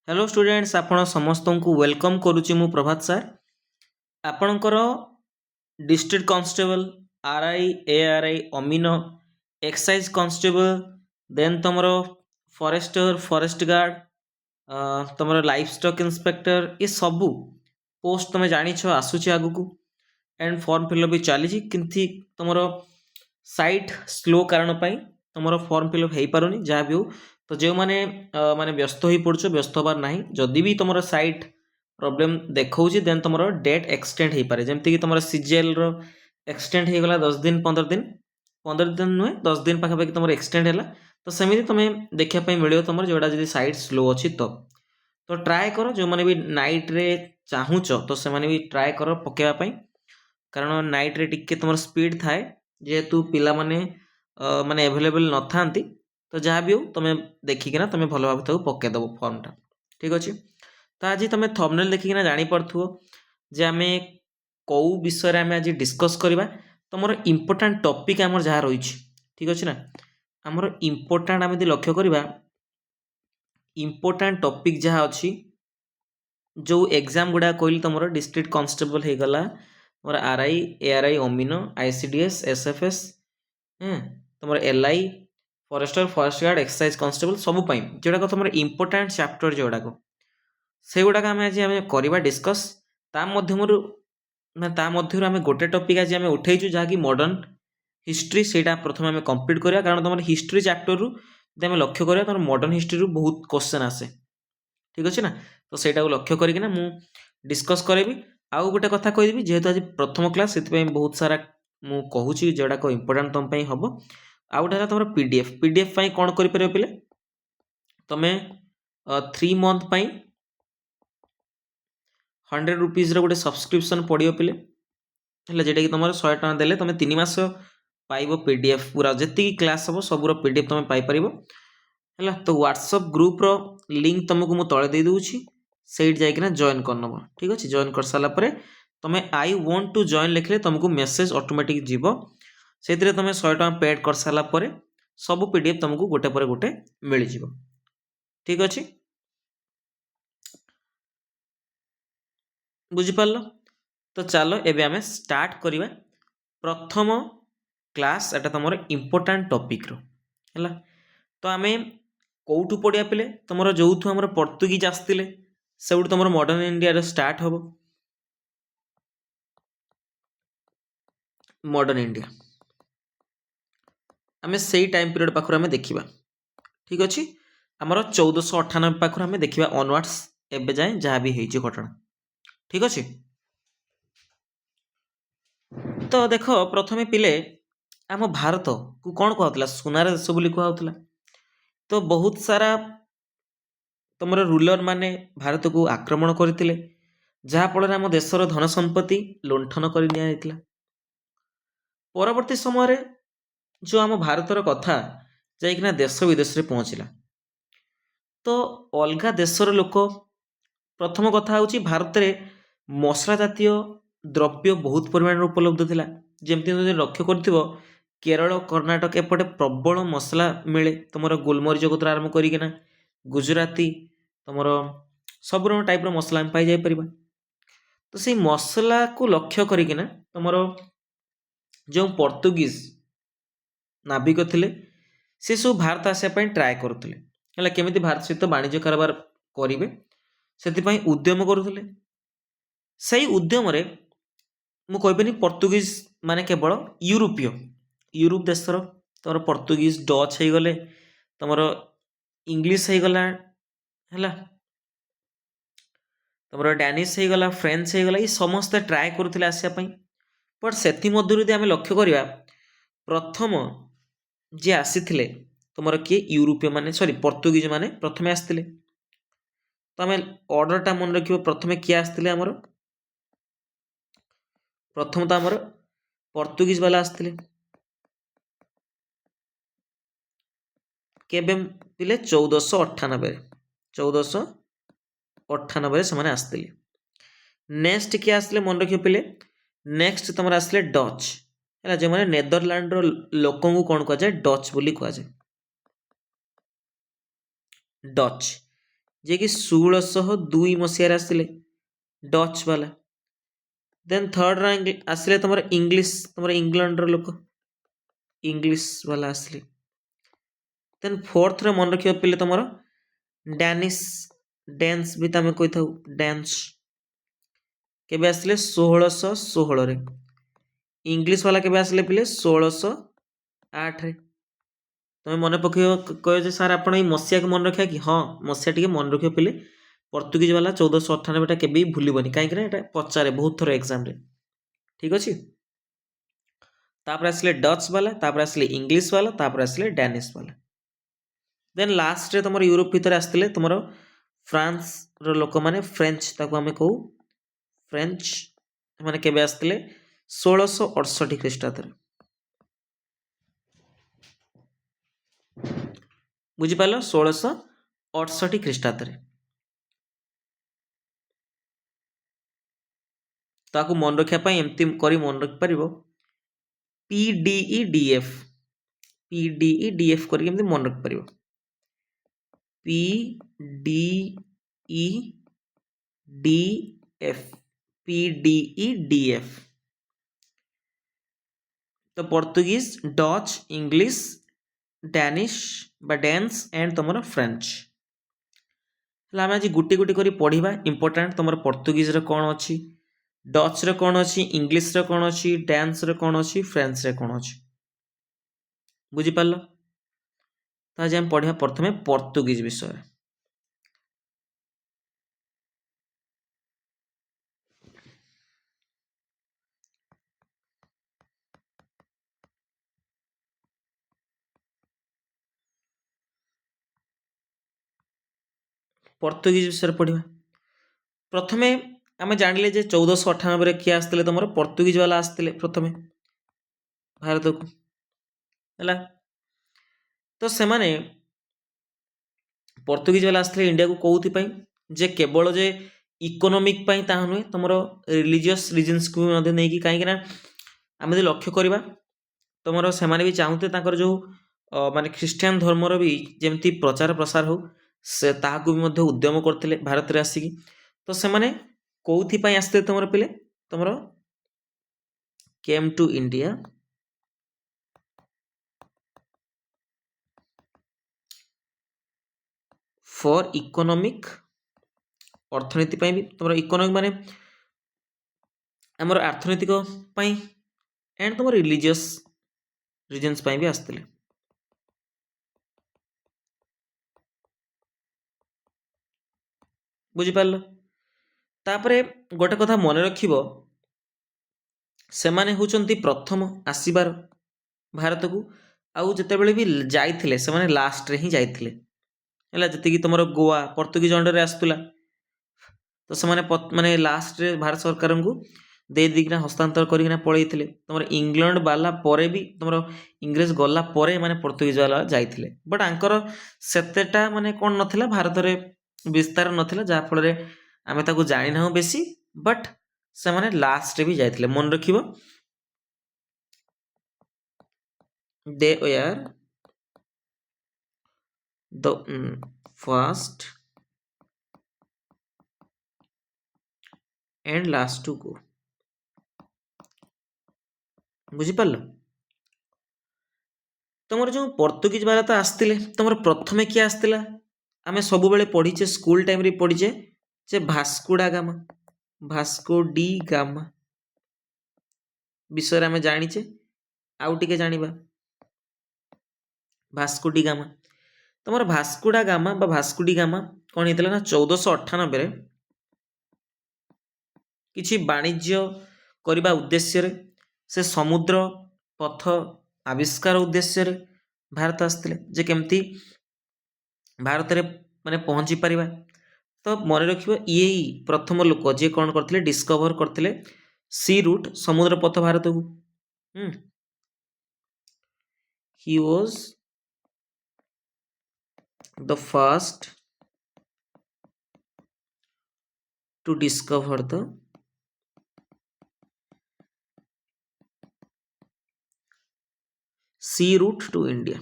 Hello students आपण समस्त को वेलकम करुच्ची मु प्रभात सर आपणकर डिस्ट्रिक्ट कांस्टेबल आरआई एआरआई अमीन एक्साइज कांस्टेबल देन तुमर फॉरेस्टर फॉरेस्ट गार्ड तुम लाइफ स्टॉक इंस्पेक्टर ये सबू पोस्ट तुम जान आसूची आगू एंड फॉर्म फिलअप भी चली कि तुम साइट स्लो कारण तुम फॉर्म फिलअप हो पारुनी जहाँ भी हो तो जो मैंने माने व्यस्त हो पड़छ व्यस्त हबार ना जदि भी तुम साइट प्रोब्लेम देखा देन तुम डेट एक्सटेंड हो पारे जमती तुम सीजीएल एक्सटेंड हो गला 10 दिन 15 दिन नुहे 10 दिन पाखापाखि तुम एक्सटेंड है तो सेमती तुम्हें देखापी मिले तुम जोड़ा जब साइट स्लो अच्छी तो ट्राए कर जो मैंने भी नाइट रे चाहूच तो से भी ट्राए कर पकेवाई कारण नाइट रे टिके तुम स्पीड थाए जेहेतु पिला माने माने एभेलेबल न था तो जहाँ भी हो तुम्हें देखिकिना तुम्हें भल भाव पकईदेव फर्मटा ठीक अच्छे तो आज तुम थंबनेल देखिकिना जापरथो जे आम कौ विषय आम आज डिस्कस करवा तुम इम्पोर्टाट टॉपिक आमर जहाँ रही ठीक अच्छे ना आमर इम्पोर्टाट आम लक्ष्य करवा इम्पोर्टाट टॉपिक जहाँ अच्छी जो एग्जाम गुड़ा कहली तुम डिस्ट्रिक्ट कांस्टेबल हो गला तुम आरआई एआरआई अमीन आईसीडीएस एसएफएस तुम LI forester forest guard excise constable सबूपाई जोड़ा तुम इम्पोर्टाट चैप्टर जोड़ाक से गुड़ाक आम आज आम करवा डिस्कस मध्य आम गोटे टॉपिक आज आम उठेचु जहाँकि मॉडर्न हिस्ट्री से प्रथम आम कंप्लीट करा कारण तुम हिस्ट्री चैप्टर रु आम लक्ष्य करा तुम मॉडर्न हिस्ट्री रु बहुत क्वेश्चन आसे ठीक अच्छे ना तो सहीटा लक्ष्य करना मु डिस्कस करी आउ गोटे कथा कहदेवी जेहेतु आज प्रथम क्लास से बहुत सारा मु कहूँ जोड़ाक इम्पोर्टाट तुम हम आउ गोटे तुम पीडीएफ कौन कर पे तुम्हें 3 मंथ 100 रुपीज गोटे सब्सक्रिप्शन पड़ो पे जोटा कि तुम 100 टका देले तुम 3 मास पाइब पीडीएफ पूरा जी क्लास हम सबूर पीडीएफ तुम पाइपर है तो व्हाट्सएप ग्रुप रो लिंक तुमको मुझे तले दे दूची सैट जाइना जॉइन करनब ठीक अच्छे जॉइन कर सारापर तुम आई वांट टू जॉइन लिखले तुमको मेसेज ऑटोमेटिक जीव से तुम 100 टका पेड कर सारापर सब पीडीएफ तुमको गोटे पर गोटे मिल जाव ठीक अच्छे बुझिपार तो चलो एबे आमे स्टार्ट करिवा प्रथम क्लास एटा तुम इम्पोर्टाट टॉपिक रो है तो आमे कौटू पढ़िया पे तुम जो आम पर्तुगीज आसते से तुम मॉडर्न इंडिया स्टार्ट हम मॉडर्न इंडिया आम से टाइम पीरियड पाखर आम देखा ठीक अच्छे आमर 1498 पाखर आम देखा ऑनवर्ड्स एबे जाए जहाँ भी होती घटना ठीक अच्छे तो देख प्रथमे पिले आम भारत को कौन कहला सोनार देश बोली कहला तो बहुत सारा तुम रूलर माने भारत को आक्रमण करते जहाँफल आम देशर धन संपत्ति लुंठन कर निया परवर्ती समय जो आम भारतर कथा जाइकिना देश विदेश में पहुँचला तो अलगा देशर लोक प्रथम कथा हूँ भारत में मसला जातीय द्रव्य बहुत परिमाण उपलब्ध थिला जमती लक्ष्य कर केरल कर्णाटक एपटे प्रबल मसला मिले तुम गोलमरीच को आरंभ करना गुजराती तुम सब टाइप मसला पाई जाई परिबा तो से मसला को लक्ष्य करना तुम जो पर्तुगीज नाविक थिले से सब भारत आसापी ट्राए करुले केमी भारत सहित वाणिज्य कारोबार करेंगे से उद्यम करुले से उद्यम मुझे पर्तुगीज माने केवल यूरोप देशर तुम पर्तुगीज डच हो गले तुम इंग्लीश हो गला है तुम डैनिश हो गला फ्रेंच हो गला ये समस्ते ट्राए करुले आसापी बट से आम लक्ष्य करवा प्रथम जी आसी तुम किए यूरोपीय माने सॉरी पर्तुगीज माने प्रथमे आसते तो आम ऑर्डरटा मन रखिए प्रथमे किए आसते आमर प्रथम तो आमर पर्तुगीज वाला आसते केबे पिले 1498 से आसते नेक्स्ट किए आसते मन रखिए पिले नेक्स्ट तुम आसले डच है जो मैंने नेदरलैंड लोक को कौन कहुए डच बोली कहुए डच जे कि 1602 मसीह आसिले डच वाला। देन थर्ड रैंक आसिले तुम इंग्लिश, तुम इंग्लैंड लोक इंग्लिश वाला आसिले। देन फोर्थ रे मन रखियो पिले तुम डैनिश, डेन्स भी तमें कही था डेन्स केबे आसिले 1616 रे। इंग्लिश वाला केबे आसिले पिले 1608 रे। तुम्हें मन पकड़ कह जे सार आप मसीहा को मन रखा कि हाँ मसीहा टी मन रखियो पिले पर्तुगीज वाला 1498 केबे भूलबनी कहीं पचारे बहुत थर एग्जाम रे। ठीक अच्छे। तापर आसिले डच वाला, तापर आसिले इंग्लिश वाला, तापर आसिले डैनिश वाला। देन लास्ट रे तुम यूरोप भितर आसते तुम फ्रांस रो लोक मैंने फ्रेंच ताको आमे कहू फ्रेंच माने केबे आसते 1668 ख्रीष्टाब्द। बुझिपाल 1668 ख्रीष्टाब्द ताकू मन रखा एमती करी मन रख पार PDEDF PDEDF करके एमती मन रख पार PDEDF PDEDF। तो पर्तुगीज, डच, इंग्लिश, डैनिश बा डेन्स एंड तुम फ्रेंच। आम आज गुटी गुटी कर पढ़ा इंपोर्टाट तुम पर्तुगीज कौन अच्छी, डच रे कौन अच्छी, इंग्लिश रे कौन अच्छी, डैन्स रे कौन अच्छी, फ्रेंच रे कौन अच्छी। बुझिपाल। तो आज आम पढ़ा प्रथमे पर्तुगीज विषय। पर्तुगीज विषय पढ़ा प्रथमे आम जानिले जे 1498 किए आसते तुम पर्तुगीज वाला आसते प्रथमे भारत को है। तो से माने पर्तुगीज वाला आसते इंडिया को कौन जे केवल जे इकोनोमिक ताहा नुहे तुम रिलीजियस रिजन्स को भी कहीं आम लक्ष्य करवा तुम से भी चाहते जो माने ख्रीष्टियान धर्मर भी जमती प्रचार प्रसार हो से ताकू भी उद्यम करते भारत में आसिकी। तो से माने कौन आसते तुम पिले तुम came to India for economic अर्थनीति भी तुम इकोनॉमिक माने आमर अर्थनैतिक एंड तुम रिलीजियस रिजन्स भी आसते। बुझिपाल। तापरे गोटे कथा मन रखिबो से माने होचंती प्रथम आसीबार भारत को आउ जितेबले भी जाइथिले से माने लास्ट रे ही जाइथिले हैला जति कि तुमरो गोवा पर्तुगीज अंडर रे आस्तुला। तो से माने लास्ट रे भारत सरकार को दे दिना हस्तांतर करिना पळैथिले। तुमर इंग्लैंड वाला परे भी तुमरो इंग्रेज गला परे माने पर्तुगीज वाला जाइथिले बट आंकर सेतेटा माने कोन नथिला भारत रे विस्तार नथिला जा फल रे आमे ताको जानि ना बेसी बट से माने लास्ट रे भी जाइथिले मन रखिबो they were the first and last to go. बुझिपाल। तुम जो पर्तुगीज वाला तो आसते तुम प्रथमे किए आसला आम सब बेले पढ़ीचे स्कूल टाइम रे पढ़ीचे जे भास्को डा गामा, भास्को डी गामा विषय आम जानीचे आउ टिके जानिबा भास्को डी गामा। तुम भास्को डा गामा बा भास्को डी गामा कौन होता ना 1498 किछि वाणिज्य करने उद्देश्य से समुद्र पथ आविष्कार उद्देश्य भारत आसते जे केमती भारत में माने पहुँची पारिबा। तो मन रखिबो ये प्रथम लोक जे कौन करथिले डिस्कवर करथिले सी रूट समुद्र पथ भारत को। He was the first to discover the sea route to India.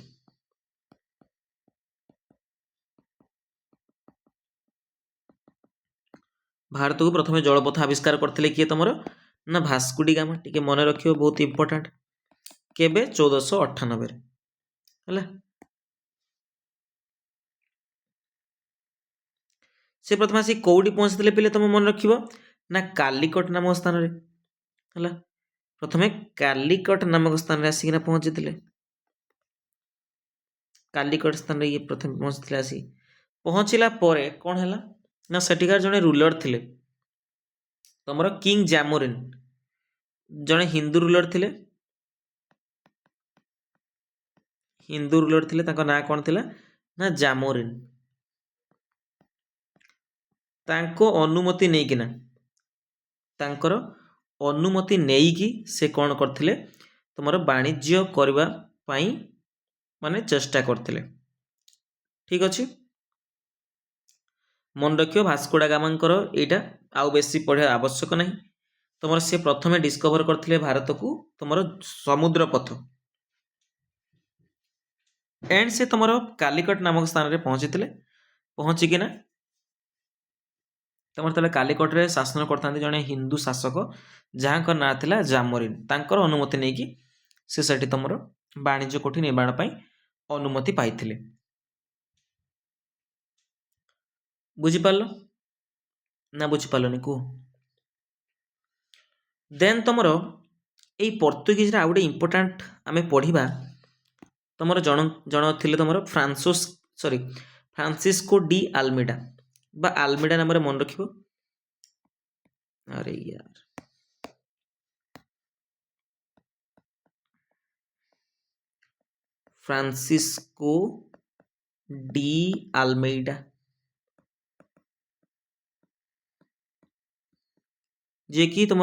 Bharat को प्रथम जलपथ आविष्कार करते किए तुम ना भास्को डी गामा टिके मन रखियो बहुत इंपोर्टेंट केबे 1498 है से प्रथम आसी कौटी पहुंचते पे तुम मन रख ना कालिकट नामक स्थान है प्रथमे कालिकट नामक स्थान आसिकिना पहुंची कालिकट स्थान ये प्रथम पहुंचते आसी पहुँचला कौन है ना सेठिकार जड़े रूलर थे तुम किंग जामोरिन जड़े हिंदू रूलर थे ना कौन थी ना जामोरिन तांको अनुमति नेकिना तांकर अनुमति नेइकी से कौन करथिले तुमर वाणिज्य करबा पई माने चेष्टा करथिले ठीक अछि मन रखियो भास्कोडा गामांकर एटा आउ बेसी पढ़े आवश्यक नहीं तुमर से प्रथमे डिस्कवर करथिले भारत को तुमर समुद्र पथ एंड से तुमर कालिकट नामक स्थान रे पहुंचिकिना तुम तेल कालिकट रे शासन करता जड़े हिंदू शासक जहाँ ना था जामोरिन तांकर अनुमति नहीं कि से तुम वाणिज्य कोठी निर्माण पर अनुमति पाई बुझिपार ना बुझिपारनी कह देन तुम यही पर्तुगीज आउ गए इंपोर्टाट आम पढ़ा तुम जन थे तुम फ्रांसिस्को डी आल्मेडा बा आल्मेडा नाम मन रख अरे यार फ्रांसिस्को डी आल्मेडा जे कि तुम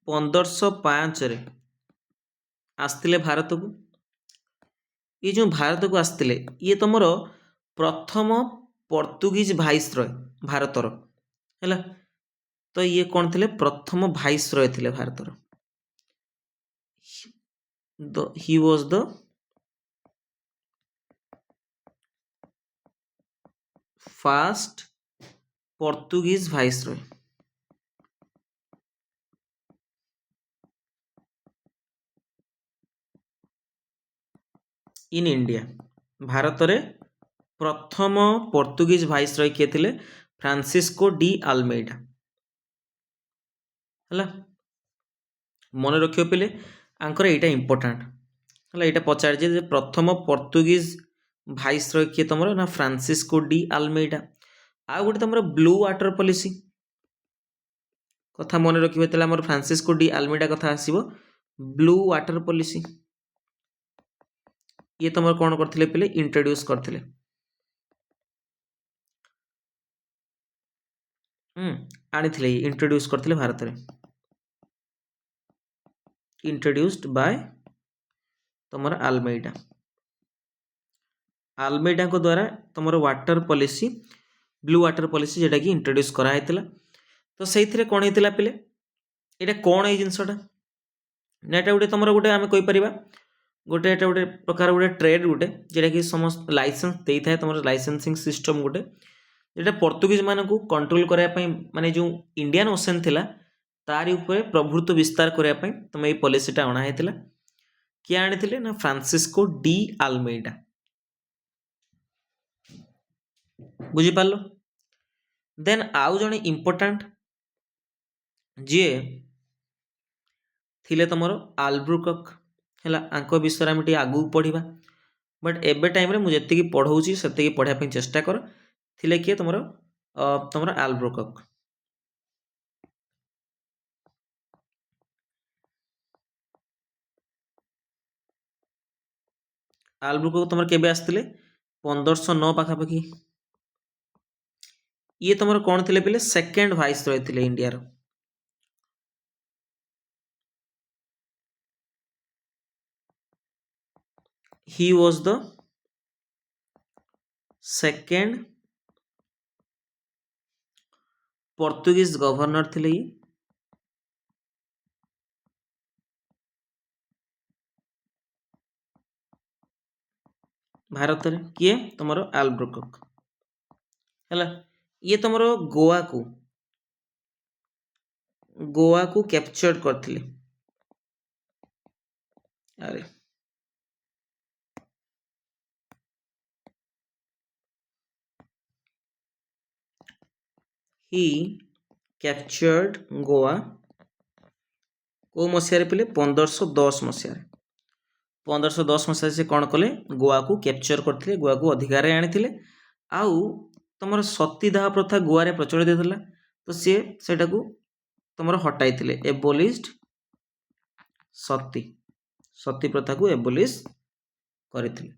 1505 रे आसते भारत को ये जो भारत को आसते ये तुम प्रथम पर्तुगीज भाइसरय भारतर है तो ये कौन थे प्रथम भाइसरय थे भारतर he was the first Portuguese viceroy in India भारत रे प्रथम पर्तुगीज भाइसरय किए थे फ्रांसिस्को डी आल्मेडा है मन रखियो पे आंकर एटा इंपोर्टाट है यहाँ पचार प्रथम पर्तुगीज भाइसरय किए तुम ना फ्रांसिस्को डी आल्मेडा आ गए तुम ब्लू वाटर पॉलिसी कथा मन रखिए फ्रांसिस्को डी आल्मेडा कथा आसो ब्लू वाटर पॉलिसी ये तुम कौन करते पे इंट्रोड्यूस करते आनी इंट्रोड्यूस करते भारत में इंट्रोड्यूस्ड बाय तुम आल्मेडा आल्मेडा को द्वारा तुम water policy blue water policy जेटा कि इंट्रोड्यूस कराई तो से कौन होता पे यहाँ कौन ये जिनसटा ना यहाँ गोटे तुम गोटे आम कहीपर गोटे यहाँ गोटे प्रकार गोटे ट्रेड गोटे जेटा कि समस्त लाइसेंस दे था तुम लाइसेंसिंग सिस्टम गोटे जेटा पर्तुगीज मान को कंट्रोल करने माने जो इंडियन ओशन थिला तारी ऊपर प्रभुत्व विस्तार करने तुम ये पॉलिसीटा अणाई किए आनी ना फ्रांसिस्को डी आल्मेडा बुझिपार देन आउ जड़े इंपोर्टाट जी थिले तुम आल्ब्रुकक है आंक विषय आम आगू पढ़ा बट एबे टाइम मुझे पढ़ाऊँगी से पढ़ाई चेष्टा कर थिले किए तुम तुम आल्ब्रुकक आल्ब्रुकक तुम केबे आसते 1509 पाखापाखि ये तुम कौन थे पे सेकेंड भाइस रही इंडिया रो he was the second portuguese governor थे ये भारत रे किए तुम आल्ब्रुकक है ये तुम गोवा को गोवा को कैप्चर करथिले? अरे ही कैप्चर्ड गोवा को मसीह पिले 1510 मसीह 1510 मसीह से कौन कले गोवा को कैप्चर करथिले गोवा को अधिकार आनिथिले आउ तमर सतीदाह प्रथा गोवा रे प्रचलित होता तो सी सेटा को तमर हटाई एबोलिश्ड सती सती प्रथा को एबोलिश करथिले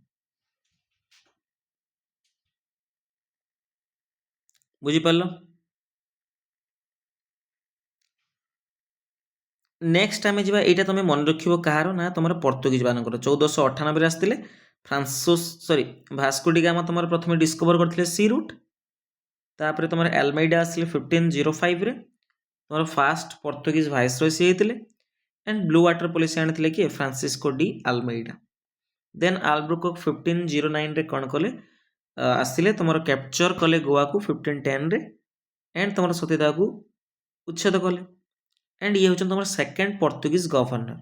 बुझी पारलो नेक्स्ट आम जा यहाँ तुम मन रख कहार ना तुम पर्तुगीज मानक 1498 आसते फ्रांसोस सॉरी भास्को डी गामा तुम प्रथम डिस्कवर करते सी रूट तापर तुम एलमेडा आसिले 1505 रे तुम फास्ट पर्तुगीज भाइसरय सी होते एंड ब्लू वाटर पॉलिसी आनी किए फ्रांसिस्को डी आलमेडा देन आलब्रुक 1509 रे कौन कले आसिले तुम कैप्चर कले गोवा को 1510 रे एंड तुम सतीदाह को उच्छेद कले एंड ये होचन तुम सेकेंड पर्तुगीज गवर्नर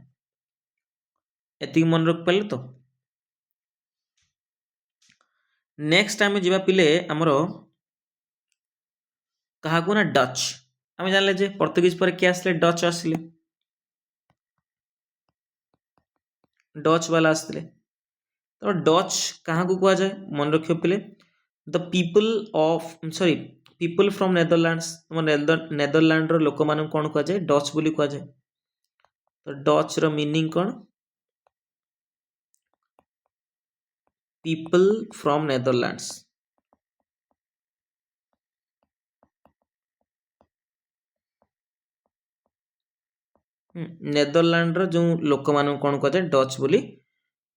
एति मन रख पारे तो नेक्स्ट आम जा पिले आमर क्या ना डच आम जानले जे पर्तुगीज पर किए आसले डच आसिले डच वाला आसते तो डच क्या कह जाए मन रख पिले the people of sorry people from Netherlands तुम नेदरलैंड लोक मान कौन कह जाए डच बोली कह जाए तो डच रो मीनिंग कौन पीपल फ्रॉम नेदरलैंड्स नेदरलैंड रो जो लोक मान कौन कह जाए डच बोली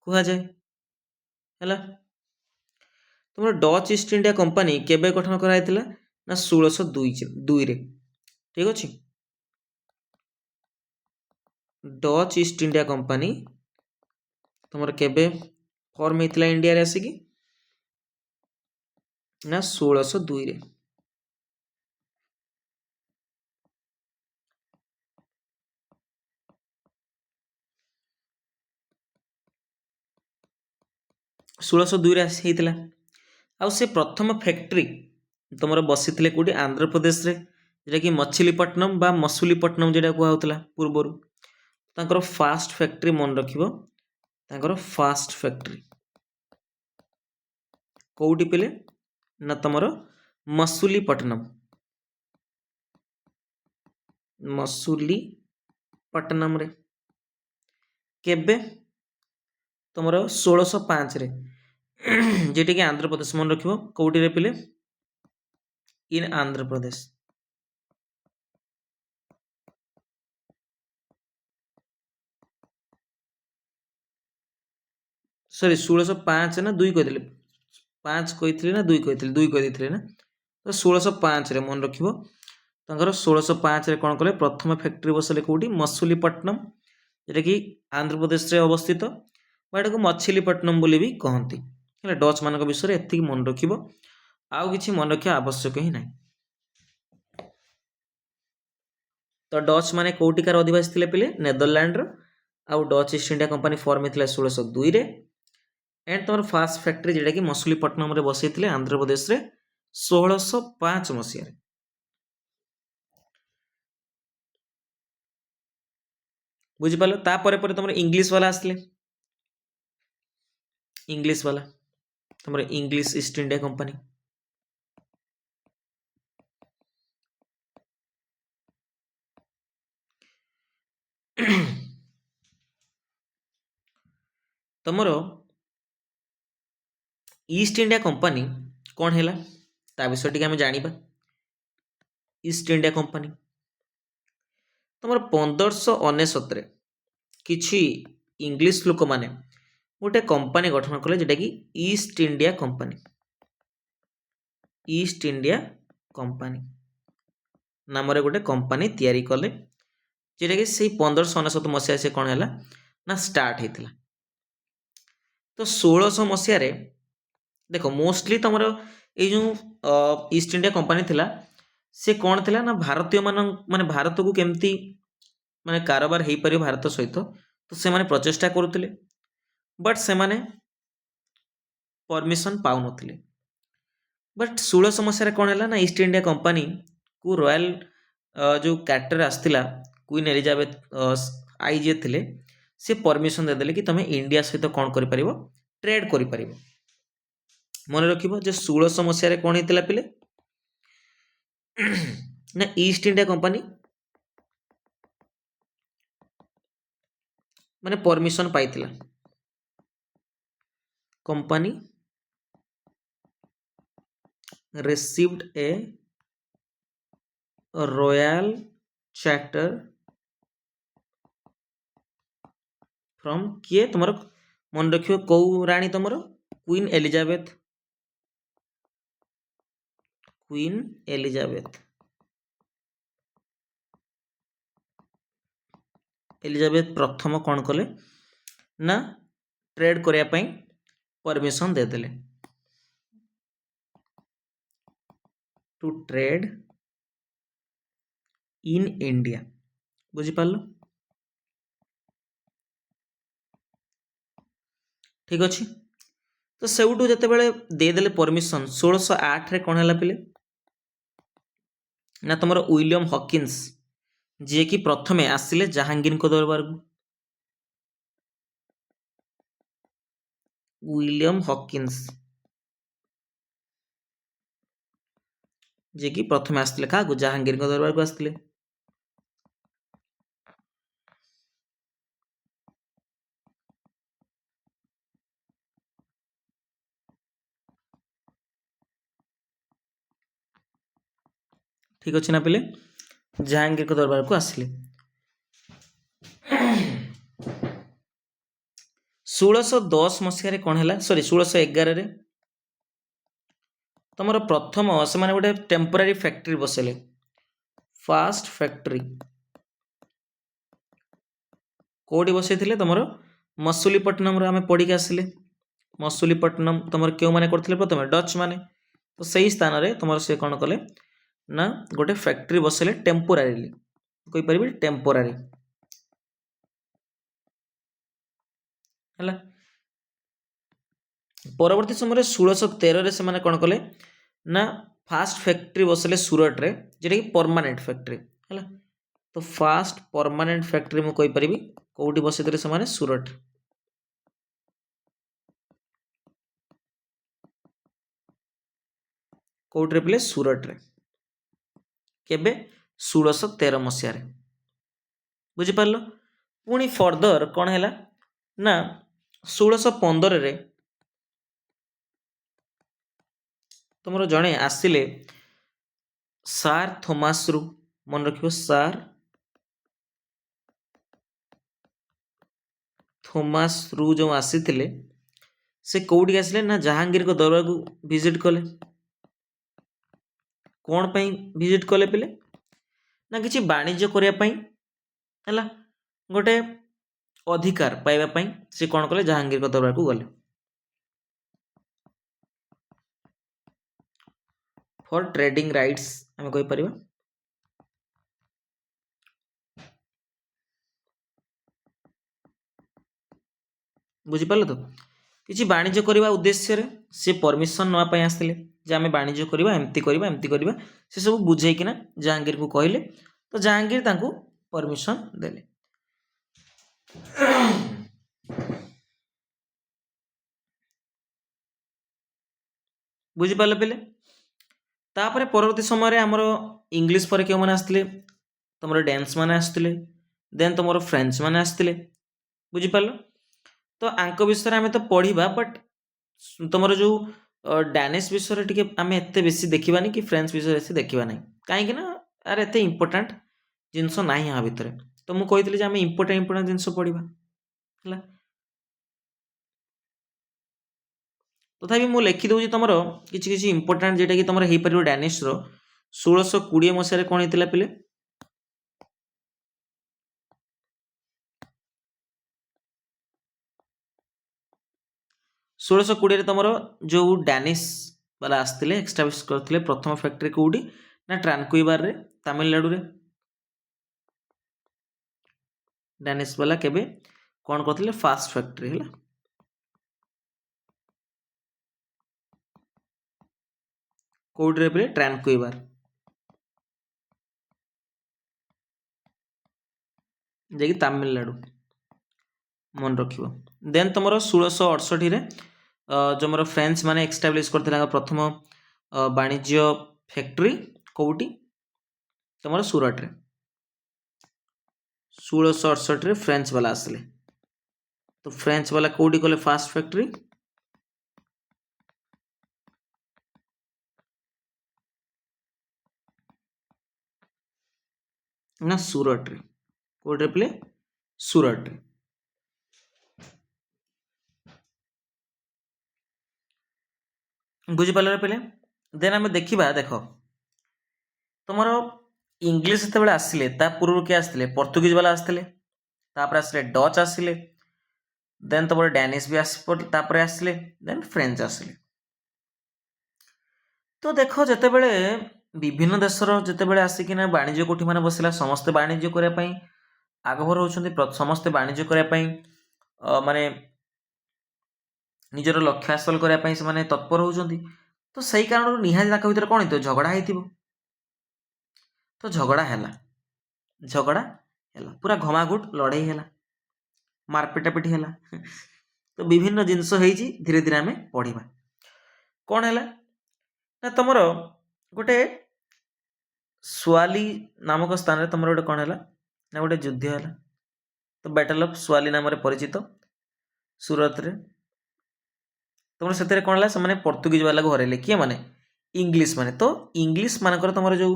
कह जाए है तुम डच ईस्ट इंडिया कंपनी केबे गठन कराइथिला ना 1602 रे ठीक अछि डच ईस्ट इंडिया कंपनी तुम केबे फॉर्म होता इंडिया रे आसिकी ना 1602 रे 1602 रे होता आउ से प्रथम फैक्ट्री तुम बसी कौटी आंध्र प्रदेश रे जेटा कि मछलीपट्टनम बा मसुलीपट्टनम जेटा कहला पूर्वर तांकर फास्ट फैक्ट्री मन रखिबो तांकर फास्ट फैक्ट्री कौटी पिले ना तुमर मसुलीपट्टनम मसुलीपट्टनम रे केबे तुमर 1605 रे जेटा कि आंध्र प्रदेश मन रखिबो कौटी रे पिले इन आंध्र प्रदेश सॉरी 1605 ना 2 कहते 5 कहते ना 2 कहते 2 कहते ना तो 1605 रे मन रखिबो तांकर 1605 रे कोन कले प्रथम फैक्ट्री बसले कोठी मसुलीपट्टनम जेटा कि आंध्र प्रदेश रे अवस्थित बाटा को मछलीपट्टनम बोली भी कहती है डच मान विषय में एति मन रखिबो आउ किछि मन रखिया आवश्यक ही नहीं तो डच माने कोटिकार अधिवासी थिले पिले नेदरलैंड रो आउ Dutch east India company form होता 1602 रे एंड तुम फास्ट फैक्ट्री जेटा कि मसुलीपट्टनम रे बसई आंध्र प्रदेश रे 1605 मसीह बुझिपाल तापर तुम इंग्लिश वाला आसले इंग्लिश वाला तुम इंग्लिश ईस्ट इंडिया कंपनी तुमर ईस्ट इंडिया कंपनी कौन है ता विषय टी आम जाना ईस्ट इंडिया कंपनी तुम 1599 किछि इंग्लिश लोक माने गोटे कंपनी गठन कले जेटा कि east India Company East India company नाम गोटे कंपनी तैयारी कले जेटा कि से 1599 मसीहा से कौन है ना स्टार्ट होता तो 1600 मसीह देख मोस्टली तुम ये जो ईस्ट इंडिया कंपनी थिला ସେ କ'ଣ ଥିଲା ନା ମାନେ ଭାରତକୁ କେମିତି ମାନେ କାରବାର ହେଇପାରିବ ଭାରତ ସହିତ, ତ ସେମାନେ ପ୍ରଚେଷ୍ଟା କରୁଥିଲେ, ବଟ୍ ସେମାନେ ପରମିସନ୍ ପାଉନଥିଲେ। ବଟ୍ 1600 ମସିହାରେ କ'ଣ ହେଲା ନା ଇଷ୍ଟ ଇଣ୍ଡିଆ କମ୍ପାନୀକୁ ରୟାଲ ଯେଉଁ କ୍ୟାରେକ୍ଟର ଆସିଥିଲା କୁଇନ୍ ଏଲିଜାବେଥ ଆଇ ଯିଏ ଥିଲେ, ସେ ପରମିସନ୍ ଦେଇଦେଲେ କି ତମେ ଇଣ୍ଡିଆ ସହିତ କ'ଣ କରିପାରିବ, ଟ୍ରେଡ୍ କରିପାରିବ। ମନେ ରଖିବ ଯେ 1600 ମସିହାରେ କ'ଣ ହେଇଥିଲା ପିଲେ ନା ଇଷ୍ଟ ଇଣ୍ଡିଆ କମ୍ପାନୀ ମାନେ ପରମିସନ୍ ପାଇଥିଲା। Company received a royal charter from किए तुम मन रखियो कौ राणी तुम क्वीन एलिजाबेथ प्रथम कौन कले ना ट्रेड करने परमिशन देदेले टू ट्रेड इन इंडिया। बुझिपार ठीक अच्छे। तो सेउटू जिते बड़े देदेले परमिशन 1608 रे कौन है पिले ना तुम विलियम हॉकिंस जी कि प्रथमे आसिले जहांगीर को दरबार को, विलियम हॉकिंस जी कि प्रथमे आसते क्या जहांगीर को दरबार को आसते। ठीक अच्छे ना पिले जहांगीर को दरबार को आसिले। 1610 मसीह कौन है सॉरी 1611 तुम प्रथम से मैंने गोटे टेम्पोरारी फैक्ट्री बसेले फास्ट फैक्ट्री कौटी बसई तुम मसुलीपट्टनम आम पढ़ी आसिले। मसुलीपट्टनम तुम क्यों मैंने करते प्रथम डच माने, तो सही स्थान रे तुम से कौन कले ना गोटे फैक्ट्री बसेले टेम्पोरारी कहीपर टेम्पोरारी है। परवर्ती समय 1613 से मैंने कौन कले ना फास्ट फैक्ट्री बसले सूरत रे जेटा कि परमानेंट फैक्ट्री है। तो फास्ट परमानेंट फैक्ट्री मु कहि परिबी कोठी बसैतले से माने सूरत। कोठी रे सूरत रे केबे 1613 मसिया रे। बुझी पारलो। पुणी फर्दर कौन है ना 1615 रे तुम जड़े आसिले सार थोमास रु, मन रखियो सार थोमास रु जो आसी से कौटी आसिले ना जहांगीर को दरबार को विजिट कले। कौन पाई विजिट कले पिले ना किसी वाणिज्य करने है गोटे अधिकार पाइबा से कौन कले जहांगीर को दरबार को गले फॉर ट्रेडिंग राइट्स आम कही परिबा। बुझिपाल तो किसी वाणिज्य करने उद्देश्य से परमिशन नापी आसते जे आम वाणिज्य करवा एमती करवा एमती करवा से सब बुझेकिना जहांगीर को कहले, तो जहांगीर तांको परमिशन देले। बुझिपाल पे तापर परवर्ती समय आमर इंग्लिश पर क्यों मैंने आसते तुम डेन्स मैंने आसते देन तुम फ्रेंच मैंने आसते। बुझिपाल तो आंक विषय आम तो पढ़ा बट तुम जो डैनिश विषय टी आम एत बेसी देखानी कि फ्रेंच विषय बेसी देखा ना कहीं यार एत इंपोर्टाट जिनस ना यहाँ भितर। तो मुझे कही आम इंपोर्टाट जिनस पढ़ा है। तथापि मु लिखिदे तुम किसी इंपोर्टाट जेटा कि तुम हो पार डैनिश रो 1620 मसीह कौन होता पिले 1620 तुम जो डैनिश वाला आसते एस्टाब्लिश करते प्रथम फैक्ट्री कौटी ନା ଟ୍ରାନକୁଇବାରରେ ତାମିଲନାଡୁରେ ଡାନିଶ ବାଲା କେବେ କ'ଣ କରିଥିଲେ ଫାଷ୍ଟ ଫ୍ୟାକ୍ଟ୍ରି ହେଲା। କୋଉଠିରେ ପିଲେ ଟ୍ରାନକୁଇବାର ଯାଇକି ତାମିଲନାଡୁ ମନେ ରଖିବ। ଦେନ୍ ତୁମର 1668ରେ ଯେଉଁ ଆମର ଫ୍ରେଞ୍ଚ ମାନେ ଏକ୍ସଟାବ୍ଲିଶ କରିଥିଲେ ପ୍ରଥମ ବାଣିଜ୍ୟ ଫ୍ୟାକ୍ଟ୍ରି କୋଉଠି ତୁମର ସୁରଟରେ। 1668ରେ ଫ୍ରେଞ୍ଚ ବାଲା ଆସିଲେ। ତ ଫ୍ରେଞ୍ଚ ବାଲା କୋଉଠି କଲେ ଫାଷ୍ଟ ଫ୍ୟାକ୍ଟ୍ରି ନା ସୁରଟରେ। କୋଉଠିରେ ପିଲେ ସୁରଟରେ। ବୁଝିପାରିଲେ ପିଲେ। ଦେନ୍ ଆମେ ଦେଖିବା ଦେଖ ତୁମର ଇଂଲିଶ ଯେତେବେଳେ ଆସିଲେ ତା ପୂର୍ବରୁ କିଏ ଆସିଥିଲେ ପର୍ତ୍ତୁଗୀଜ ବାଲା ଆସିଥିଲେ, ତାପରେ ଆସିଲେ ଡଚ୍ ଆସିଲେ, ଦେନ୍ ତୁମର ଡ୍ୟାନିଶ ବି ତାପରେ ଆସିଲେ, ଦେନ୍ ଫ୍ରେଞ୍ଚ ଆସିଲେ। ତ ଦେଖ ଯେତେବେଳେ ବିଭିନ୍ନ ଦେଶର ଯେତେବେଳେ ଆସିକିନା ବାଣିଜ୍ୟ କୋଠି ମାନେ ବସିଲା ସମସ୍ତେ ବାଣିଜ୍ୟ କରିବା ପାଇଁ ଆଗଭର ହେଉଛନ୍ତି, ସମସ୍ତେ ବାଣିଜ୍ୟ କରିବା ପାଇଁ ମାନେ ନିଜର ଲକ୍ଷ୍ୟ ହାସଲ କରିବା ପାଇଁ ସେମାନେ ତତ୍ପର ହେଉଛନ୍ତି। ତ ସେଇ କାରଣରୁ ନିହାତି ତାଙ୍କ ଭିତରେ କ'ଣ ହେଇଥିବ ଝଗଡ଼ା ହେଇଥିବ। ତ ଝଗଡ଼ା ହେଲା ପୁରା ଘମାଘୁଟ ଲଢ଼େଇ ହେଲା, ମାରପିଟାପିଟି ହେଲା। ତ ବିଭିନ୍ନ ଜିନିଷ ହେଇଛି, ଧୀରେ ଧୀରେ ଆମେ ପଢ଼ିବା। କ'ଣ ହେଲା ନା ତୁମର ଗୋଟେ ସୁଆଲି ନାମକ ସ୍ଥାନରେ ତୁମର ଗୋଟେ କ'ଣ ହେଲା ନା ଗୋଟେ ଯୁଦ୍ଧ ହେଲା। ତ ବ୍ୟାଟଲ ଅଫ୍ ସୁଆଲି ନାମରେ ପରିଚିତ ସୁରତରେ। ତୁମର ସେଥିରେ କ'ଣ ହେଲା ସେମାନେ ପର୍ତ୍ତୁଗୀଜ ବାଲାକୁ ହରାଇଲେ। କିଏ ମାନେ ଇଂଲିଶ ମାନେ। ତ ଇଂଲିଶ ମାନଙ୍କର ତୁମର ଯେଉଁ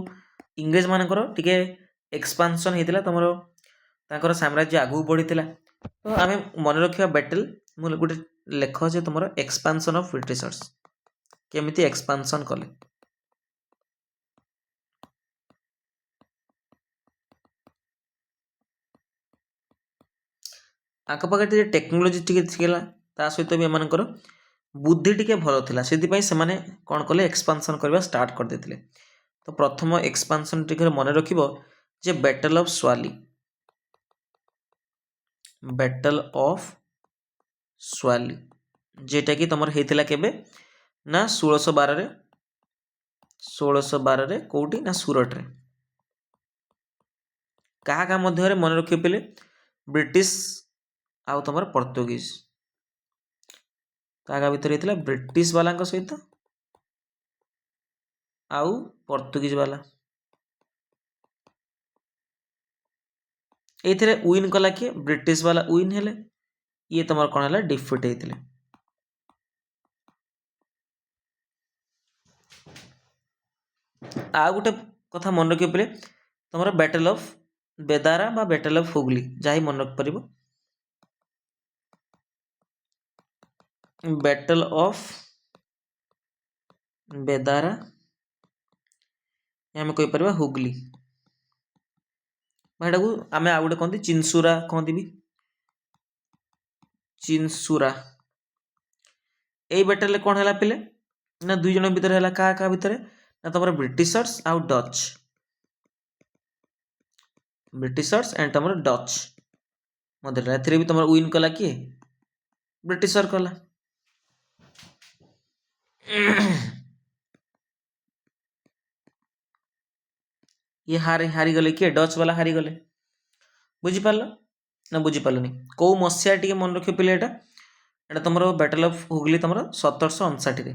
ଇଂରେଜ ମାନଙ୍କର ଟିକେ ଏକ୍ସପାନସନ୍ ହେଇଥିଲା, ତୁମର ତାଙ୍କର ସାମ୍ରାଜ୍ୟ ଆଗକୁ ବଢ଼ିଥିଲା। ତ ଆମେ ମନେ ରଖିବା ବ୍ୟାଟେଲ ମୁଁ ଗୋଟେ ଲେଖ ଅଛି ତୁମର ଏକ୍ସପାନସନ୍ ଅଫ୍ ବ୍ରିଟିଶର୍ସ କେମିତି ଏକ୍ସପାନସନ୍ କଲେ। ଆଖପାଖରେ ଟିକେ ଟେକ୍ନୋଲୋଜି ଟିକେ ଥିଲା, ତା ସହିତ ବି ଏମାନଙ୍କର ବୁଦ୍ଧି ଟିକେ ଭଲ ଥିଲା, ସେଥିପାଇଁ ସେମାନେ କ'ଣ କଲେ ଏକ୍ସପାନସନ୍ କରିବା ଷ୍ଟାର୍ଟ କରିଦେଇଥିଲେ। ତ ପ୍ରଥମ ଏକ୍ସପାନସନ୍ ଟିକେ ମନେ ରଖିବ ଯେ ବ୍ୟାଟଲ ଅଫ୍ ସୁଆଲି, ବ୍ୟାଟଲ ଅଫ୍ ସୁଆଲି যেটাকি তোমার ହେଇଥିଲା କେବେ ନା 1612ରେ କୋଉଠି ନା ସୁରଟରେ। କାହା କାହା ମଧ୍ୟରେ ମନେ ରଖିବେ ପିଲେ ବ୍ରିଟିଶ ଆଉ ତମର ପର୍ତ୍ତୁଗୀଜ। କାହା କାହା ଭିତରେ ହେଇଥିଲା ବ୍ରିଟିଶ ବାଲାଙ୍କ ସହିତ ଆଉ ପର୍ତ୍ତୁଗୀଜ ବାଲା। ଏଇଥିରେ ୱିନ୍ କଲା କିଏ ବ୍ରିଟିଶ ବାଲା ୱିନ୍ ହେଲେ, ଇଏ ତମର କ'ଣ ହେଲା ଡିଫିଟ୍ ହେଇଥିଲେ। ଆଉ ଗୋଟେ କଥା ମନେ ରଖିବେ ପିଲେ ତମର ବ୍ୟାଟେଲ ଅଫ୍ ବେଦାରା ବା ବ୍ୟାଟେଲ ଅଫ୍ ହୁଗଲି ଯାହା ହିଁ ମନେ ରଖିପାରିବ। ବ୍ୟାଟେଲ ଅଫ୍ ବେଦାରା ଆମେ କହିପାରିବା ହୁଗଲି, ଏଟାକୁ ଆମେ ଆଉ ଗୋଟେ କହନ୍ତି ଚିନସୁରା କହନ୍ତି ବି, ଚିନସୁରା। ଏଇ ବ୍ୟାଟେଲରେ କ'ଣ ହେଲା ପିଲେ ନା ଦୁଇ ଜଣ ଭିତରେ ହେଲା। କାହା କାହା ଭିତରେ ନା ତମର ବ୍ରିଟିଶର୍ସ ଆଉ ଡଚ୍, ବ୍ରିଟିଶର୍ସ ଏଣ୍ଡ ତମର ଡଚ୍ ମଧ୍ୟରେ। ଏଥିରେ ବି ତମର ୱିନ୍ କଲା କିଏ ବ୍ରିଟିଶର କଲା। ଇଏ ହାରିଗଲେ କିଏ ଡଚ୍ ବାଲା ହାରିଗଲେ। ବୁଝିପାରିଲ ନା ବୁଝିପାରିଲନି। କୋଉ ମସିହା ଟିକେ ମନେ ରଖିବ ପିଲେ ଏଟା ତମର ବ୍ୟାଟେଲ ଅଫ୍ ହୁଗଲି ତମର 1759ରେ।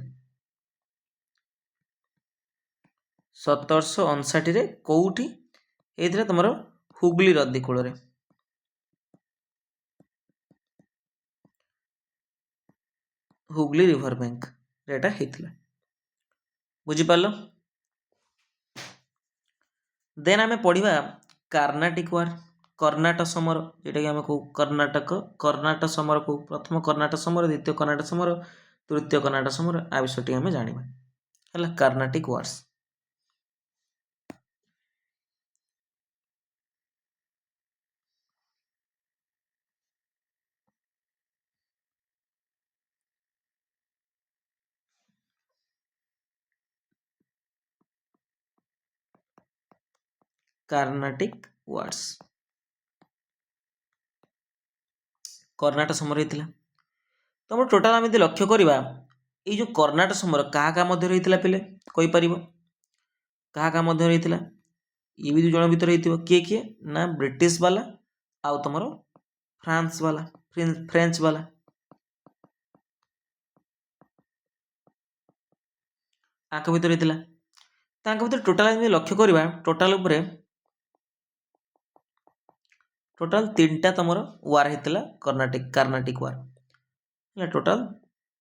1759ରେ କୋଉଠି ହେଇଥିଲା ତମର ହୁଗଲି ନଦୀ କୂଳରେ। ହୁଗଲି ରିଭର ବ୍ୟାଙ୍କ ଏଟା ହେଇଥିଲା। ବୁଝିପାରିଲ। ଦେନ୍ ଆମେ ପଢିବା କାର୍ନାଟିକ ୱାର, କର୍ଣ୍ଣାଟ ସମର, যেটাକି ଆମେ କହୁ କର୍ଣ୍ଣାଟ ସମର କହୁ। ପ୍ରଥମ କର୍ଣ୍ଣାଟ ସମର, ଦ୍ୱିତୀୟ କର୍ଣ୍ଣାଟ ସମର, ତୃତୀୟ କର୍ଣ୍ଣାଟ ସମର, ଆ ବିଷୟ ଟିକେ ଆମେ ଜାଣିବା ହେଲା Carnatic wars. Carnatic wars Karnataka समर होता तुम टोटाल आम लक्ष्य करवा ये जो कर्णाटक समर क्या मध्य होता पे कहीपर क्या मध्य होता ये भी दुज भर किए किए ना ब्रिटिश वाला आउ तुम फ्रांस वाला फ्रेंच वाला आंक भर होता भर टोटाल लक्ष्य करवा टोटाल टोटाल 3टा तुम वार होता कार्नाटिक वार है टोटाल